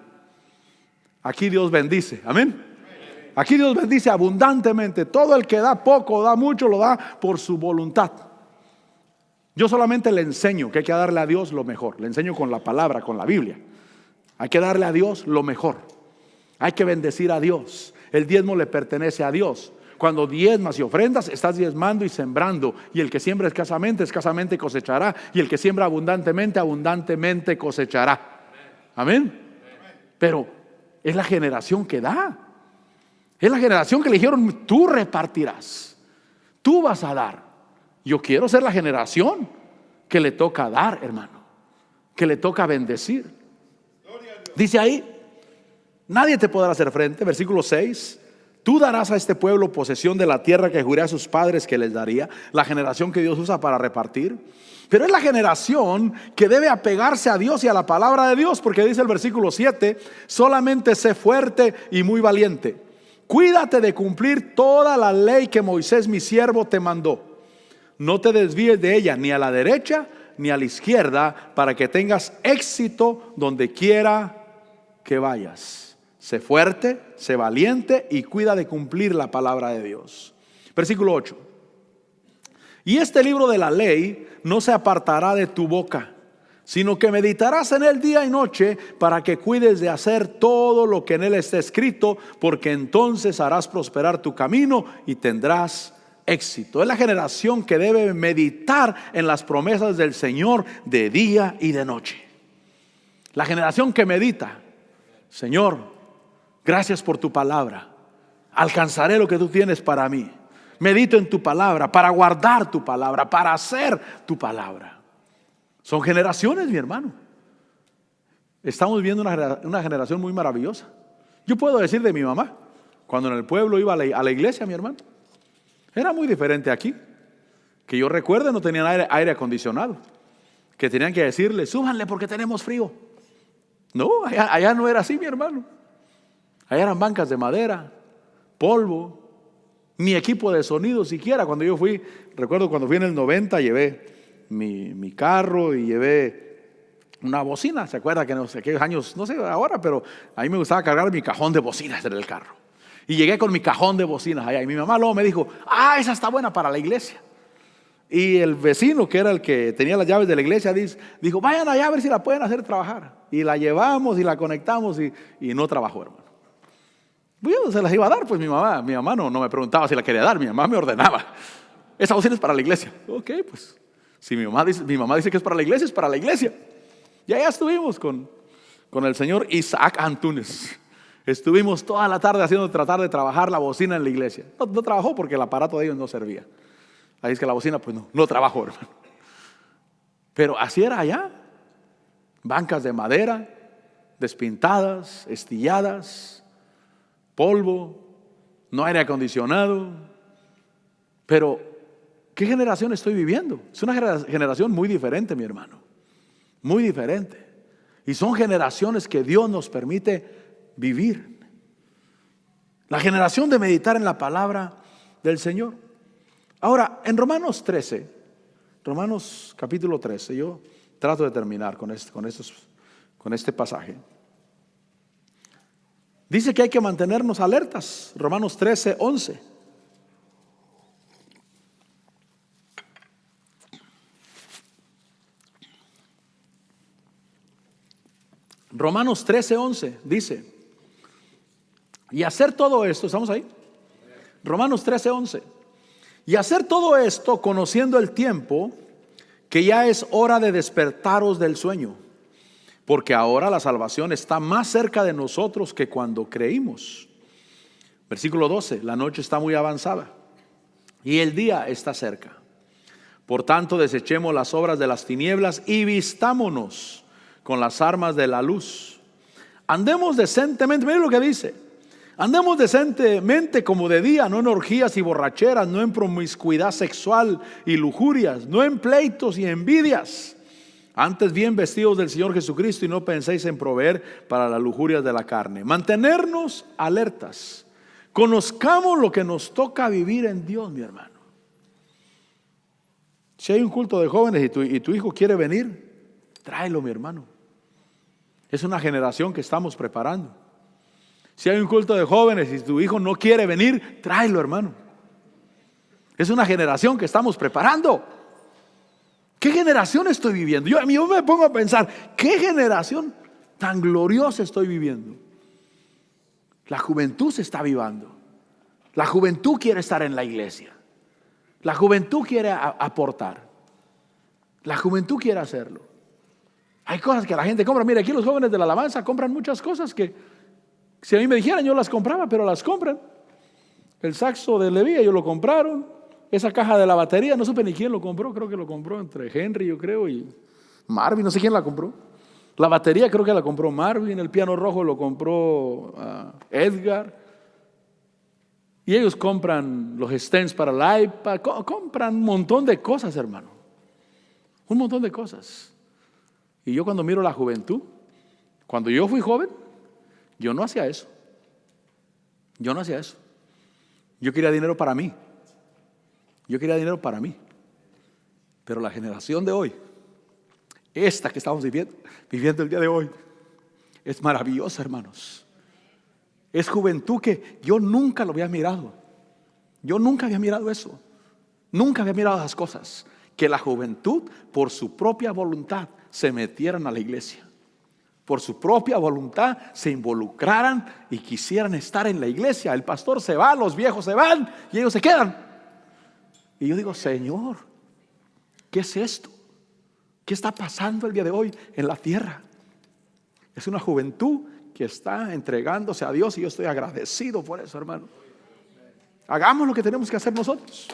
Aquí Dios bendice, amén. Aquí Dios bendice abundantemente. Todo el que da poco, da mucho, lo da por su voluntad. Yo solamente le enseño que hay que darle a Dios lo mejor. Le enseño con la palabra, con la Biblia. Hay que darle a Dios lo mejor. Hay que bendecir a Dios. El diezmo le pertenece a Dios. Cuando diezmas y ofrendas, estás diezmando y sembrando. Y el que siembra escasamente, escasamente cosechará. Y el que siembra abundantemente, abundantemente cosechará. Amén. Pero es la generación que da. Es la generación que le dijeron, tú repartirás, tú vas a dar. Yo quiero ser la generación que le toca dar, hermano, que le toca bendecir. Dice ahí, nadie te podrá hacer frente. Versículo 6. Tú darás a este pueblo posesión de la tierra que juré a sus padres que les daría. La generación que Dios usa para repartir. Pero es la generación que debe apegarse a Dios y a la palabra de Dios, porque dice el versículo 7, solamente sé fuerte y muy valiente. Cuídate de cumplir toda la ley que Moisés mi siervo te mandó. No te desvíes de ella ni a la derecha ni a la izquierda, para que tengas éxito donde quiera que vayas. Sé fuerte, sé valiente y cuida de cumplir la palabra de Dios. Versículo 8. Y este libro de la ley no se apartará de tu boca, sino que meditarás en él día y noche, para que cuides de hacer todo lo que en él está escrito, porque entonces harás prosperar tu camino y tendrás éxito. Es la generación que debe meditar en las promesas del Señor de día y de noche. La generación que medita, Señor, gracias por tu palabra, alcanzaré lo que tú tienes para mí. Medito en tu palabra, para guardar tu palabra, para hacer tu palabra. Son generaciones, mi hermano. Estamos viendo una generación muy maravillosa. Yo puedo decir de mi mamá, cuando en el pueblo iba a la iglesia, mi hermano, era muy diferente aquí. Que yo recuerde, no tenían aire acondicionado, que tenían que decirle, súbanle porque tenemos frío. No, allá no era así, mi hermano. Allá eran bancas de madera, polvo, ni equipo de sonido siquiera. Cuando yo fui, recuerdo cuando fui en el 90, llevé mi carro y llevé una bocina. ¿Se acuerda que no sé qué años, no sé ahora, pero a mí me gustaba cargar mi cajón de bocinas en el carro? Y llegué con mi cajón de bocinas allá. Y mi mamá luego me dijo, esa está buena para la iglesia. Y el vecino, que era el que tenía las llaves de la iglesia, dijo, vayan allá a ver si la pueden hacer trabajar. Y la llevamos y la conectamos y no trabajó, hermano. Yo se las iba a dar, pues mi mamá no me preguntaba si la quería dar, mi mamá me ordenaba. Esa bocina es para la iglesia. Ok, pues si mi mamá dice que es para la iglesia, es para la iglesia. Y allá estuvimos con el señor Isaac Antunes. Estuvimos toda la tarde tratar de trabajar la bocina en la iglesia. No trabajó porque el aparato de ellos no servía. Ahí es que la bocina pues no trabajó, hermano. Pero así era allá. Bancas de madera, despintadas, estilladas, polvo, no aire acondicionado. Pero ¿qué generación estoy viviendo? Es una generación muy diferente, mi hermano. Muy diferente. Y son generaciones que Dios nos permite vivir. La generación de meditar en la palabra del Señor. Ahora, en Romanos capítulo 13, yo trato de terminar con este pasaje. Dice que hay que mantenernos alertas. Romanos 13, 11. Romanos 13, 11 dice, y hacer todo esto, ¿estamos ahí? Romanos 13, 11. Y hacer todo esto conociendo el tiempo, que ya es hora de despertaros del sueño, porque ahora la salvación está más cerca de nosotros que cuando creímos. Versículo 12, la noche está muy avanzada y el día está cerca. Por tanto, desechemos las obras de las tinieblas y vistámonos con las armas de la luz. Andemos decentemente, miren lo que dice: andemos decentemente como de día, no en orgías y borracheras, no en promiscuidad sexual y lujurias, no en pleitos y envidias. Antes bien vestidos del Señor Jesucristo y no penséis en proveer para las lujurias de la carne. Mantenernos alertas. Conozcamos lo que nos toca vivir en Dios, mi hermano. Si hay un culto de jóvenes y tu hijo quiere venir, tráelo, mi hermano. Es una generación que estamos preparando. Si hay un culto de jóvenes y tu hijo no quiere venir, tráelo, hermano. Es una generación que estamos preparando. ¿Qué generación estoy viviendo? Yo me pongo a pensar, ¿qué generación tan gloriosa estoy viviendo? La juventud se está avivando. La juventud quiere estar en la iglesia. La juventud quiere aportar. La juventud quiere hacerlo. Hay cosas que la gente compra. Mira, aquí los jóvenes de la alabanza compran muchas cosas que si a mí me dijeran yo las compraba, pero las compran. El saxo de Leví, ellos lo compraron. Esa caja de la batería, no supe ni quién lo compró. Creo que lo compró entre Henry, yo creo, y Marvin, no sé quién la compró. La batería creo que la compró Marvin. El piano rojo lo compró Edgar. Y ellos compran los stands para el iPad. Compran un montón de cosas, hermano. Un montón de cosas. Y yo cuando miro la juventud, cuando yo fui joven, yo no hacía eso. Yo no hacía eso. Yo quería dinero para mí. Yo quería dinero para mí. Pero la generación de hoy, esta que estamos viviendo el día de hoy, es maravillosa, hermanos. Es juventud que yo nunca lo había mirado. Yo nunca había mirado eso. Nunca había mirado esas cosas. Que la juventud, por su propia voluntad, se metieran a la iglesia. Por su propia voluntad se involucraran y quisieran estar en la iglesia. El pastor se va, los viejos se van y ellos se quedan. Y yo digo, Señor, ¿qué es esto? ¿Qué está pasando el día de hoy en la tierra? Es una juventud que está entregándose a Dios y yo estoy agradecido por eso, hermano. Hagamos lo que tenemos que hacer nosotros.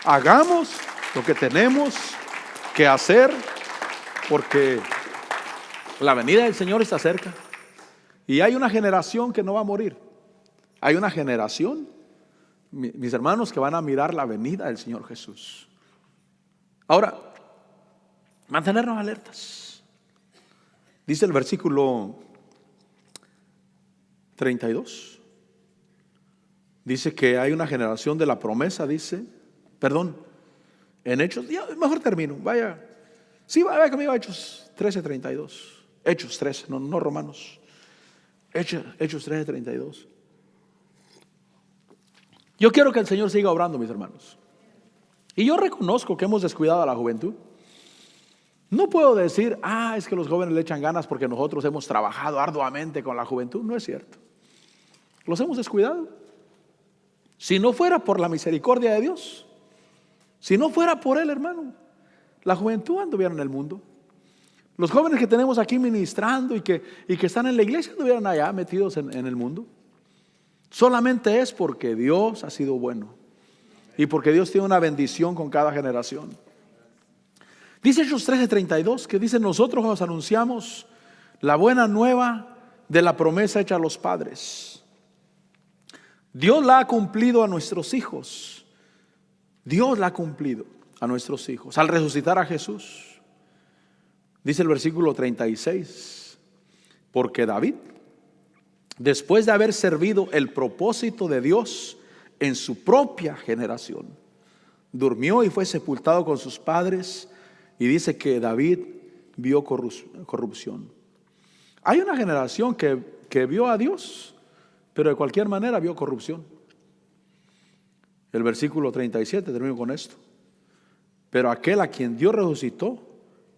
Hagamos lo que tenemos que hacer, porque la venida del Señor está cerca. Y hay una generación que no va a morir. Hay una generación, mis hermanos, que van a mirar la venida del Señor Jesús. Ahora, mantenernos alertas. Dice el versículo 32. Dice que hay una generación de la promesa, en Hechos, mejor termino, vaya conmigo a Hechos 13:32. Hechos 13, no Romanos. Hechos 13:32. Yo quiero que el Señor siga obrando, mis hermanos. Y yo reconozco que hemos descuidado a la juventud. No puedo decir, es que los jóvenes le echan ganas porque nosotros hemos trabajado arduamente con la juventud. No es cierto. Los hemos descuidado. Si no fuera por la misericordia de Dios, si no fuera por Él, hermano, la juventud anduviera en el mundo. Los jóvenes que tenemos aquí ministrando y que están en la iglesia anduvieran allá metidos en el mundo. Solamente es porque Dios ha sido bueno y porque Dios tiene una bendición con cada generación. Dice Hechos 13:32 que dice: nosotros os anunciamos la buena nueva de la promesa hecha a los padres. Dios la ha cumplido a nuestros hijos. Dios la ha cumplido a nuestros hijos al resucitar a Jesús. Dice el versículo 36: porque David, después de haber servido el propósito de Dios en su propia generación, durmió y fue sepultado con sus padres. Y dice que David vio corrupción. Hay una generación que vio a Dios, pero de cualquier manera vio corrupción. El versículo 37, termino con esto: pero aquel a quien Dios resucitó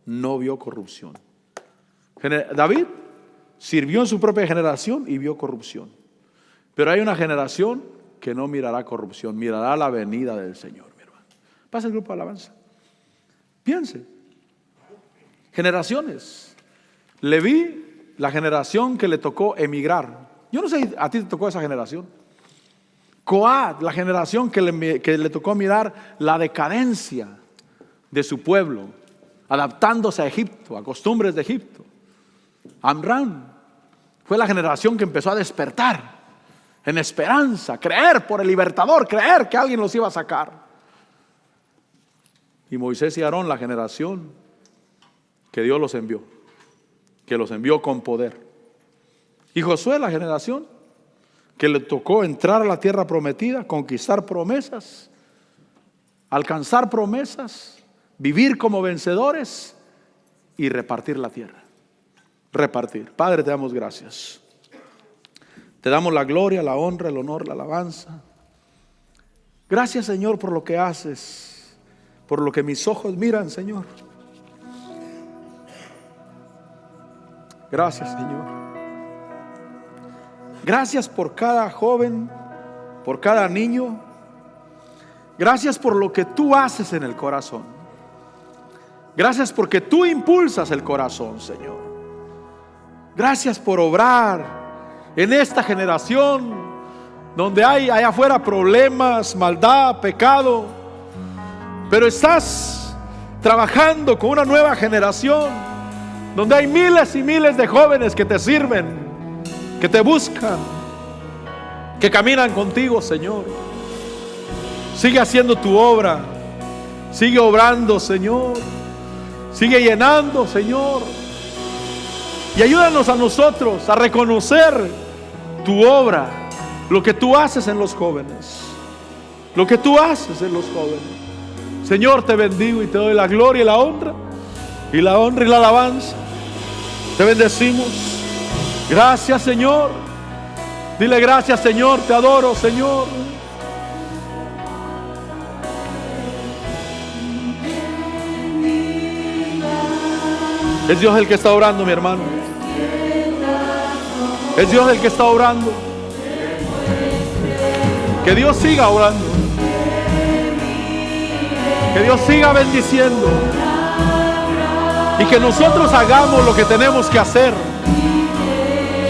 no vio corrupción. David sirvió en su propia generación y vio corrupción. Pero hay una generación que no mirará corrupción, mirará la venida del Señor, mi hermano. Pasa el grupo de alabanza. Piense. Generaciones. Leví, la generación que le tocó emigrar. Yo no sé si a ti te tocó esa generación. Coat, la generación que le tocó mirar la decadencia de su pueblo, adaptándose a Egipto, a costumbres de Egipto. Amram fue la generación que empezó a despertar en esperanza, creer por el libertador, creer que alguien los iba a sacar. Y Moisés y Aarón, la generación que Dios los envió, que los envió con poder. Y Josué, la generación que le tocó entrar a la tierra prometida, conquistar promesas, alcanzar promesas, vivir como vencedores y repartir la tierra. Repartir. Padre, te damos gracias. Te damos la gloria, la honra, el honor, la alabanza. Gracias, Señor, por lo que haces, por lo que mis ojos miran, Señor. Gracias, Señor. Gracias por cada joven, por cada niño. Gracias por lo que tú haces en el corazón. Gracias porque tú impulsas el corazón, Señor. Gracias por obrar en esta generación donde hay allá afuera problemas, maldad, pecado, pero estás trabajando con una nueva generación donde hay miles y miles de jóvenes que te sirven, que te buscan, que caminan contigo, Señor. Sigue haciendo tu obra, sigue obrando, Señor, sigue llenando, Señor, y ayúdanos a nosotros a reconocer tu obra, lo que tú haces en los jóvenes, lo que tú haces en los jóvenes. Señor, te bendigo y te doy la gloria y la honra, y la honra y la alabanza. Te bendecimos. Gracias, Señor. Dile gracias, Señor. Te adoro, Señor. Es Dios el que está orando, mi hermano. Es Dios el que está orando. Que Dios siga orando. Que Dios siga bendiciendo. Y que nosotros hagamos lo que tenemos que hacer.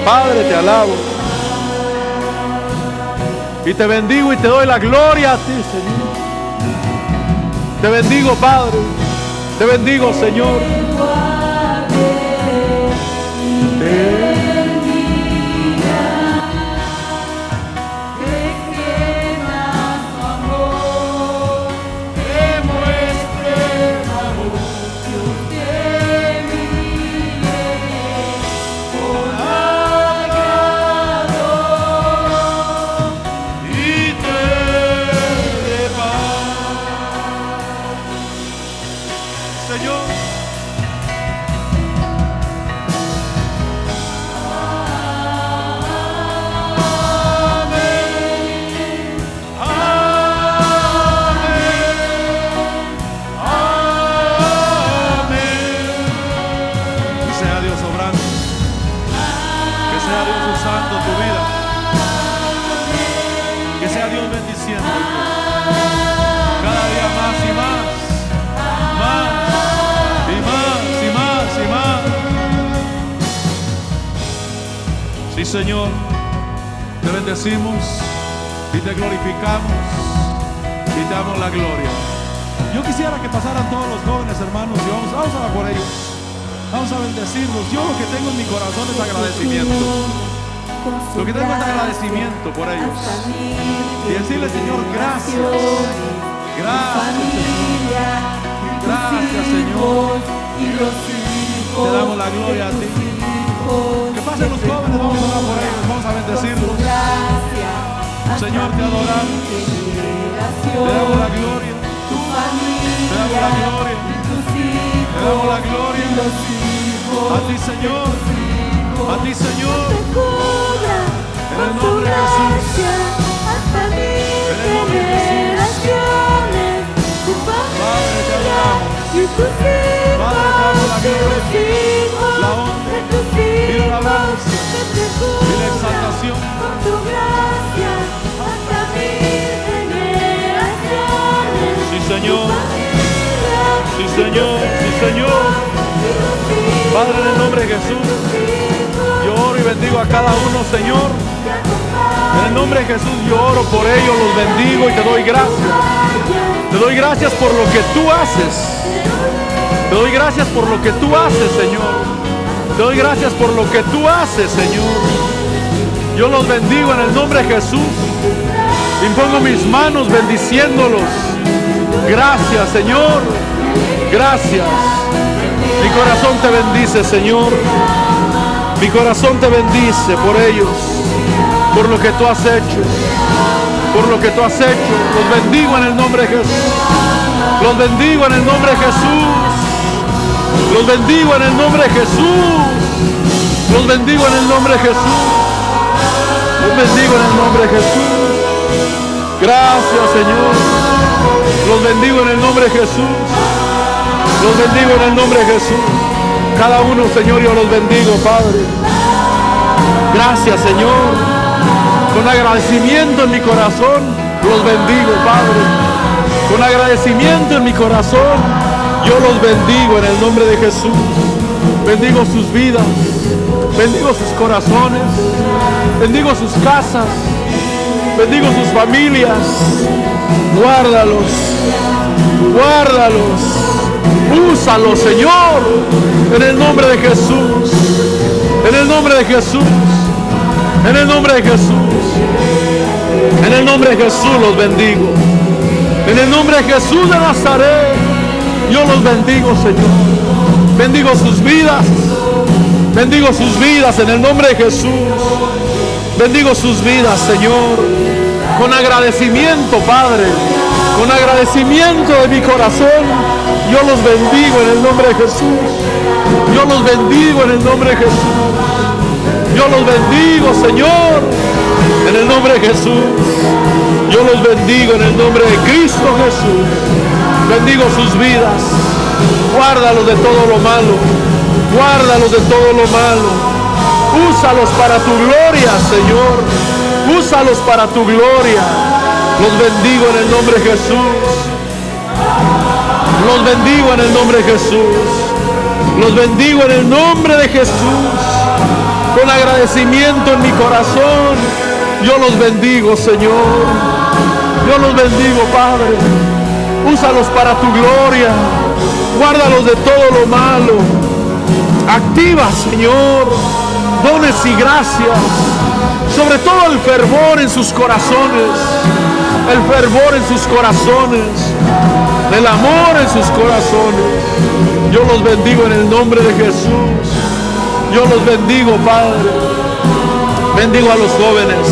Padre, te alabo y te bendigo y te doy la gloria a ti, Señor. Te bendigo, Padre. Te bendigo, Señor. Señor, te bendecimos y te glorificamos y te damos la gloria. Yo quisiera que pasaran todos los jóvenes, hermanos, y vamos a orar por ellos. Vamos a bendecirlos. Yo lo que tengo en mi corazón es agradecimiento. Lo que tengo es agradecimiento por ellos. Y decirle, Señor, gracias. Gracias, Señor. Gracias, Señor. Te damos la gloria a ti. Que pasen los jóvenes, vamos a orar por ellos, vamos a bendecirlos. Señor, te adoramos. Te damos la gloria. Te damos la gloria. Te damos la gloria. A ti, Señor. A ti, Señor. En el nombre de Jesús. En el nombre de Jesús. Padre, te adoramos. Padre, te damos la gloria, la honra y la alabanza y la exaltación. Sí, Señor. Sí, Señor. Sí, Señor. Padre, en el nombre de Jesús, yo oro y bendigo a cada uno, Señor. En el nombre de Jesús yo oro por ellos, los bendigo y te doy gracias. Te doy gracias por lo que tú haces. Te doy gracias por lo que tú haces, Señor. Te doy gracias por lo que tú haces, Señor. Yo los bendigo en el nombre de Jesús. Impongo mis manos bendiciéndolos. Gracias, Señor. Gracias. Mi corazón te bendice, Señor. Mi corazón te bendice por ellos, por lo que tú has hecho, por lo que tú has hecho. Los bendigo en el nombre de Jesús. Los bendigo en el nombre de Jesús. Los bendigo en el nombre de Jesús. Los bendigo en el nombre de Jesús. Los bendigo en el nombre de Jesús. Gracias, Señor. Los bendigo en el nombre de Jesús. Los bendigo en el nombre de Jesús. Cada uno, Señor, yo los bendigo, Padre. Gracias, Señor. Con agradecimiento en mi corazón, los bendigo, Padre. Con agradecimiento en mi corazón, yo los bendigo en el nombre de Jesús. Bendigo sus vidas, bendigo sus corazones, bendigo sus casas, bendigo sus familias. Guárdalos, guárdalos, úsalos, Señor, en el nombre de Jesús, en el nombre de Jesús, en el nombre de Jesús, en el nombre de Jesús los bendigo. En el nombre de Jesús de Nazaret, yo los bendigo, Señor. Bendigo sus vidas. Bendigo sus vidas en el nombre de Jesús. Bendigo sus vidas, Señor. Con agradecimiento, Padre. Con agradecimiento de mi corazón, yo los bendigo en el nombre de Jesús. Yo los bendigo en el nombre de Jesús. Yo los bendigo, Señor, en el nombre de Jesús. Yo los bendigo en el nombre de Cristo Jesús. Bendigo sus vidas. Guárdalos de todo lo malo. Guárdalos de todo lo malo. Úsalos para tu gloria, Señor. Úsalos para tu gloria. Los bendigo en el nombre de Jesús. Los bendigo en el nombre de Jesús. Los bendigo en el nombre de Jesús. Con agradecimiento en mi corazón, yo los bendigo, Señor. Yo los bendigo, Padre. Úsalos para tu gloria. Guárdalos de todo lo malo. Activa, Señor, dones y gracias. Sobre todo el fervor en sus corazones. El fervor en sus corazones. El amor en sus corazones. Yo los bendigo en el nombre de Jesús. Yo los bendigo, Padre. Bendigo a los jóvenes.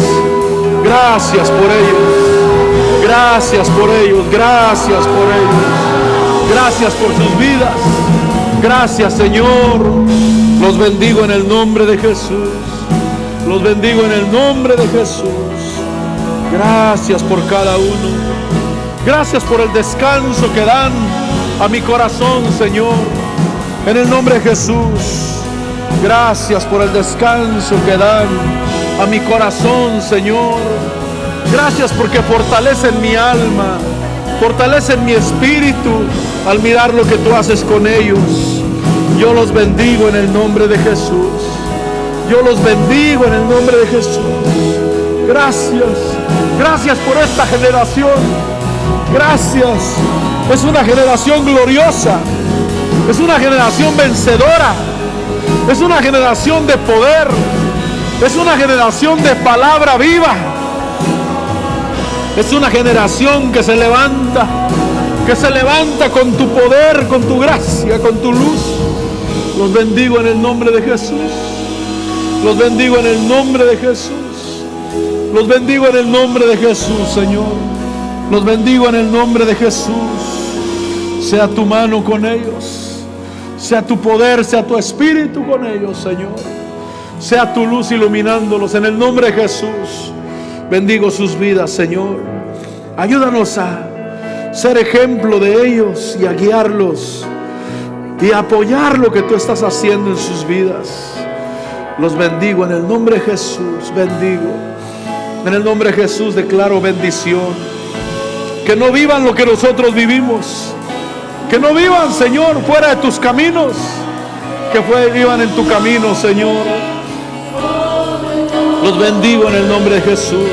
Gracias por ellos. Gracias por ellos. Gracias por ellos. Gracias por sus vidas. Gracias, Señor. Los bendigo en el nombre de Jesús. Los bendigo en el nombre de Jesús. Gracias por cada uno. Gracias por el descanso que dan a mi corazón, Señor. En el nombre de Jesús. Gracias por el descanso que dan a mi corazón, Señor. Gracias porque fortalecen mi alma, fortalecen mi espíritu al mirar lo que tú haces con ellos. Yo los bendigo en el nombre de Jesús. Yo los bendigo en el nombre de Jesús. Gracias, gracias por esta generación. Gracias. Es una generación gloriosa. Es una generación vencedora. Es una generación de poder. Es una generación de palabra viva. Es una generación que se levanta con tu poder, con tu gracia, con tu luz. Los bendigo en el nombre de Jesús. Los bendigo en el nombre de Jesús. Los bendigo en el nombre de Jesús, Señor. Los bendigo en el nombre de Jesús. Sea tu mano con ellos. Sea tu poder, sea tu espíritu con ellos, Señor. Sea tu luz iluminándolos en el nombre de Jesús. Bendigo sus vidas, Señor. Ayúdanos a ser ejemplo de ellos y a guiarlos y a apoyar lo que tú estás haciendo en sus vidas. Los bendigo en el nombre de Jesús. Bendigo. En el nombre de Jesús declaro bendición. Que no vivan lo que nosotros vivimos. Que no vivan, Señor, fuera de tus caminos. iban en tu camino, Señor. Los bendigo en el nombre de Jesús.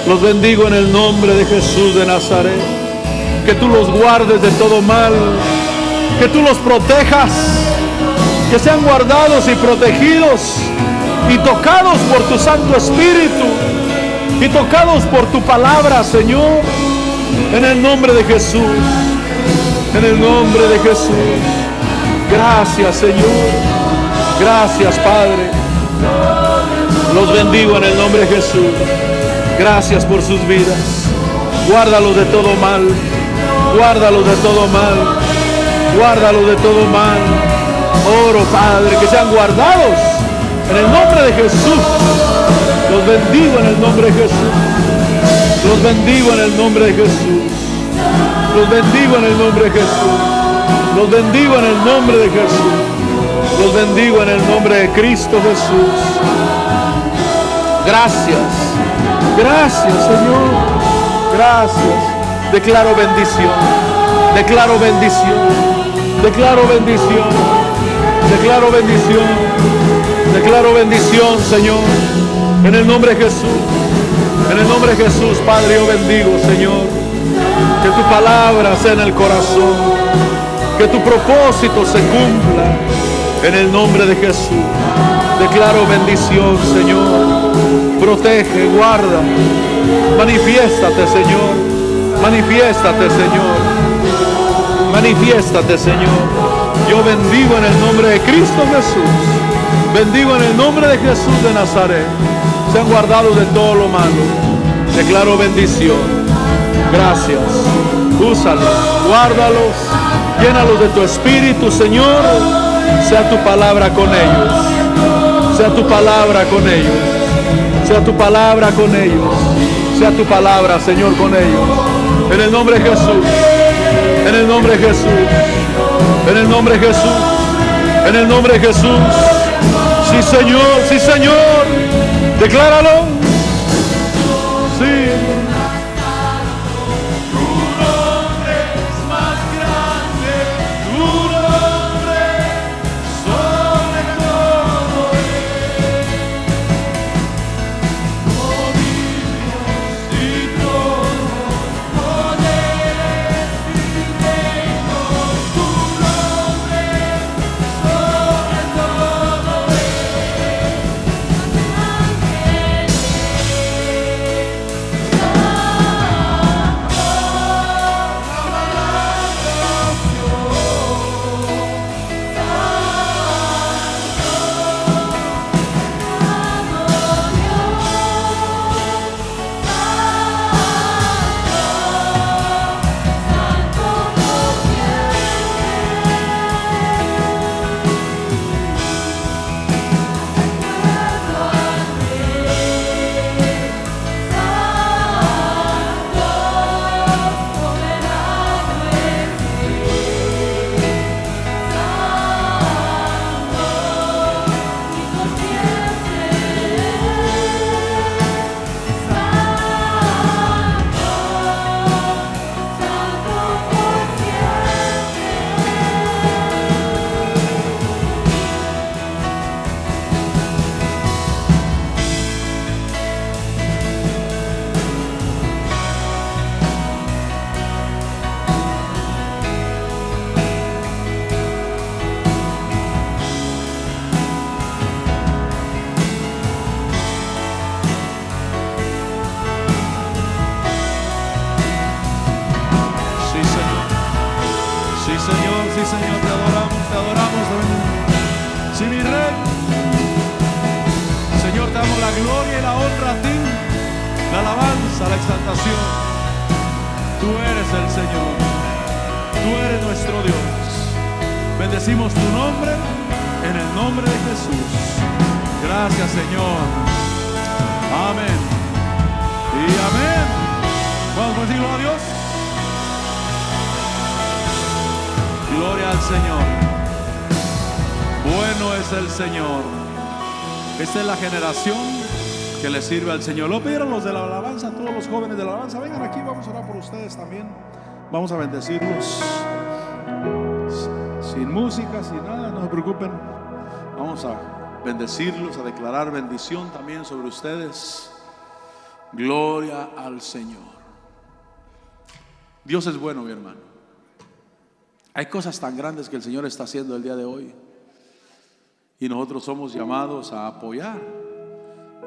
Los bendigo en el nombre de Jesús de Nazaret. Que tú los guardes de todo mal. Que tú los protejas. Que sean guardados y protegidos y tocados por tu Santo Espíritu y tocados por tu palabra, Señor, en el nombre de Jesús, en el nombre de Jesús. Gracias, Señor. Gracias, Padre. Los bendigo en el nombre de Jesús. Gracias por sus vidas. Guárdalos de todo mal. Guárdalos de todo mal. Guárdalos de todo mal. Oro, Padre, que sean guardados en el nombre de Jesús. Los bendigo en el nombre de Jesús. Los bendigo en el nombre de Jesús. Los bendigo en el nombre de Jesús. Los bendigo en el nombre de Jesús. Los bendigo en el nombre de Cristo Jesús. Gracias. Gracias, Señor. Gracias. Declaro bendición. Declaro bendición. Declaro bendición. Declaro bendición. Declaro bendición, Señor. En el nombre de Jesús. En el nombre de Jesús, Padre, yo bendigo, Señor. Que tu palabra sea en el corazón. Que tu propósito se cumpla. En el nombre de Jesús. Declaro bendición, Señor. Protege, guarda. Manifiéstate, Señor. Manifiéstate, Señor. Manifiéstate, Señor. Yo bendigo en el nombre de Cristo Jesús. Bendigo en el nombre de Jesús de Nazaret. Sean guardados de todo lo malo. Declaro bendición. Gracias. Úsalos, guárdalos, llénalos de tu espíritu, Señor. Sea tu palabra con ellos. Sea tu palabra con ellos. Sea tu palabra con ellos. Sea tu palabra, Señor, con ellos. En el nombre de Jesús. En el nombre de Jesús. En el nombre de Jesús. En el nombre de Jesús. Sí, Señor. Sí, Señor. Decláralo. Sí. Señor, te adoramos, sí, mi Rey. Señor, te damos la gloria y la honra a ti, la alabanza, la exaltación. Tú eres el Señor, tú eres nuestro Dios. Bendecimos tu nombre en el nombre de Jesús. Gracias, Señor. Amén y amén. Vamos a decirlo a Dios. Gloria al Señor. Bueno es el Señor. Esta es la generación que le sirve al Señor. Lo pidieron los de la alabanza, todos los jóvenes de la alabanza. Vengan aquí, vamos a orar por ustedes también. Vamos a bendecirlos. sin música, sin nada, no se preocupen. Vamos a bendecirlos, a declarar bendición también sobre ustedes. Gloria al Señor. Dios es bueno, mi hermano. Hay cosas tan grandes que el Señor está haciendo el día de hoy, y nosotros somos llamados a apoyar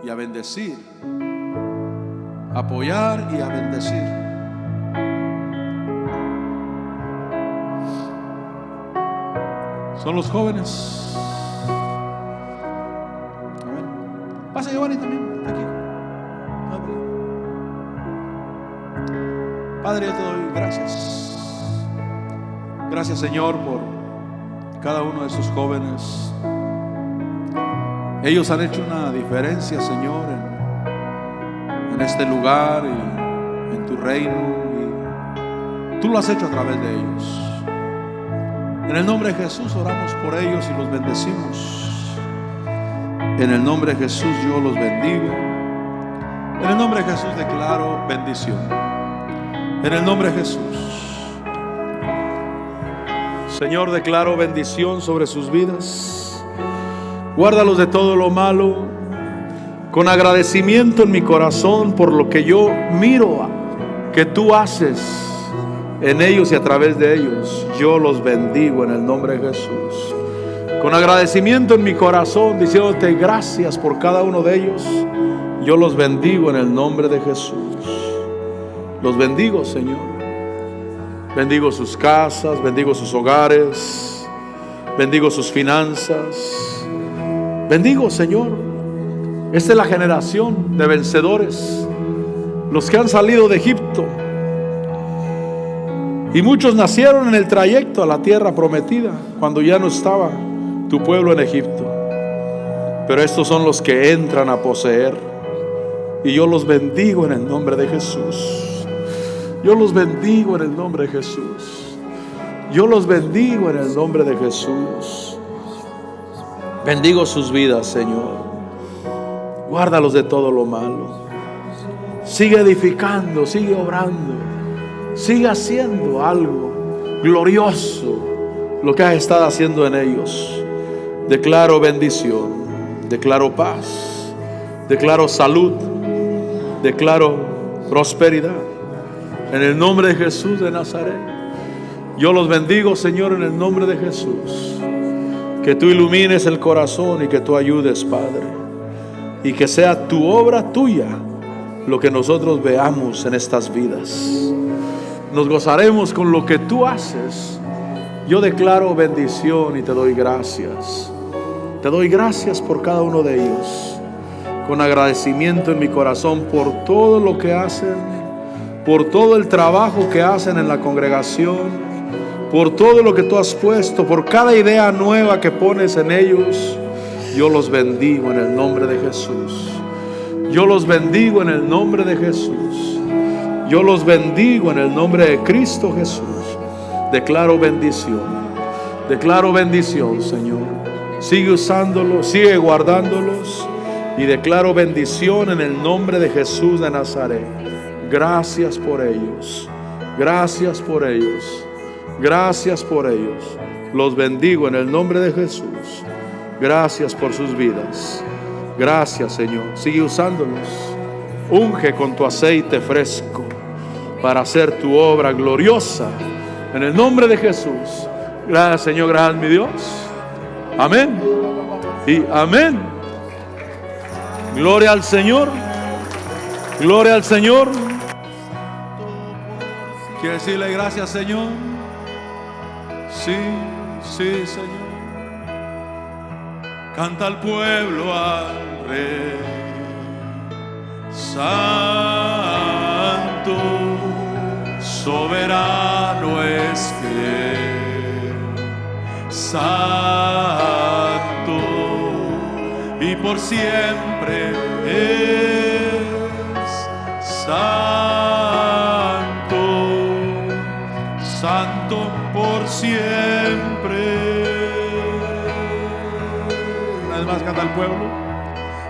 y a bendecir. Apoyar y a bendecir. Son los jóvenes. Amén. Pasa Giovanni también, aquí. Padre, yo te doy gracias. Gracias, Señor, por cada uno de esos jóvenes. Ellos han hecho una diferencia, Señor, en este lugar y en tu reino, y tú lo has hecho a través de ellos. En el nombre de Jesús oramos por ellos y los bendecimos. En el nombre de Jesús yo los bendigo. En el nombre de Jesús declaro bendición. En el nombre de Jesús, Señor, declaro bendición sobre sus vidas. Guárdalos de todo lo malo, con agradecimiento en mi corazón por lo que yo miro que tú haces en ellos y a través de ellos. Yo los bendigo en el nombre de Jesús. Con agradecimiento en mi corazón, diciéndote gracias por cada uno de ellos. Yo los bendigo en el nombre de Jesús. Los bendigo, Señor. Bendigo sus casas, bendigo sus hogares, bendigo sus finanzas. Bendigo, Señor. Esta es la generación de vencedores, los que han salido de Egipto. Y muchos nacieron en el trayecto a la tierra prometida, cuando ya no estaba tu pueblo en Egipto. Pero estos son los que entran a poseer. Y yo los bendigo en el nombre de Jesús. Yo los bendigo en el nombre de Jesús. Yo los bendigo en el nombre de Jesús. Bendigo sus vidas, Señor. Guárdalos de todo lo malo. Sigue edificando, sigue obrando, sigue haciendo algo glorioso, lo que has estado haciendo en ellos. Declaro bendición, declaro paz, declaro salud, declaro prosperidad. En el nombre de Jesús de Nazaret, yo los bendigo, Señor, en el nombre de Jesús. Que tú ilumines el corazón y que tú ayudes, Padre, y que sea tu obra tuya lo que nosotros veamos en estas vidas. Nos gozaremos con lo que tú haces. Yo declaro bendición y te doy gracias. Te doy gracias por cada uno de ellos, con agradecimiento en mi corazón por todo lo que hacen, por todo el trabajo que hacen en la congregación, por todo lo que tú has puesto, por cada idea nueva que pones en ellos. Yo los bendigo en el nombre de Jesús. Yo los bendigo en el nombre de Jesús. Yo los bendigo en el nombre de Cristo Jesús. Declaro bendición. Declaro bendición, Señor. Sigue usándolos, sigue guardándolos. Y declaro bendición en el nombre de Jesús de Nazaret. Gracias por ellos. Gracias por ellos. Gracias por ellos. Los bendigo en el nombre de Jesús. Gracias por sus vidas. Gracias, Señor. Sigue usándolos. Unge con tu aceite fresco para hacer tu obra gloriosa en el nombre de Jesús. Gracias, Señor. Gracias, mi Dios. Amén y amén. Gloria al Señor. Gloria al Señor. Quiero decirle gracias, Señor. Sí, sí, Señor. Canta al pueblo al Rey. Santo, soberano es Él. Santo, y por siempre es santo. Santo por siempre. Una vez más canta al pueblo.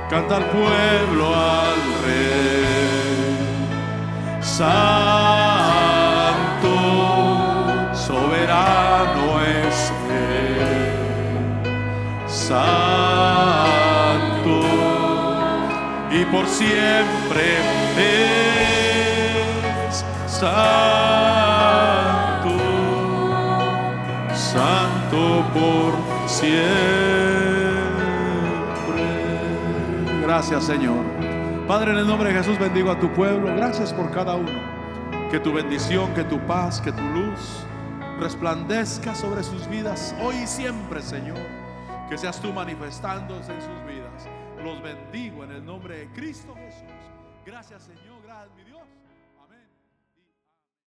Canta al pueblo al Rey. Santo, soberano es Él. santo, y por siempre es santo, santo por siempre. Gracias, Señor. Padre, en el nombre de Jesús bendigo a tu pueblo. Gracias por cada uno. Que tu bendición, que tu paz, que tu luz resplandezca sobre sus vidas hoy y siempre, Señor. Que seas tú manifestándose en sus vidas. Los bendigo en el nombre de Cristo Jesús. Gracias, Señor. Gracias, mi Dios.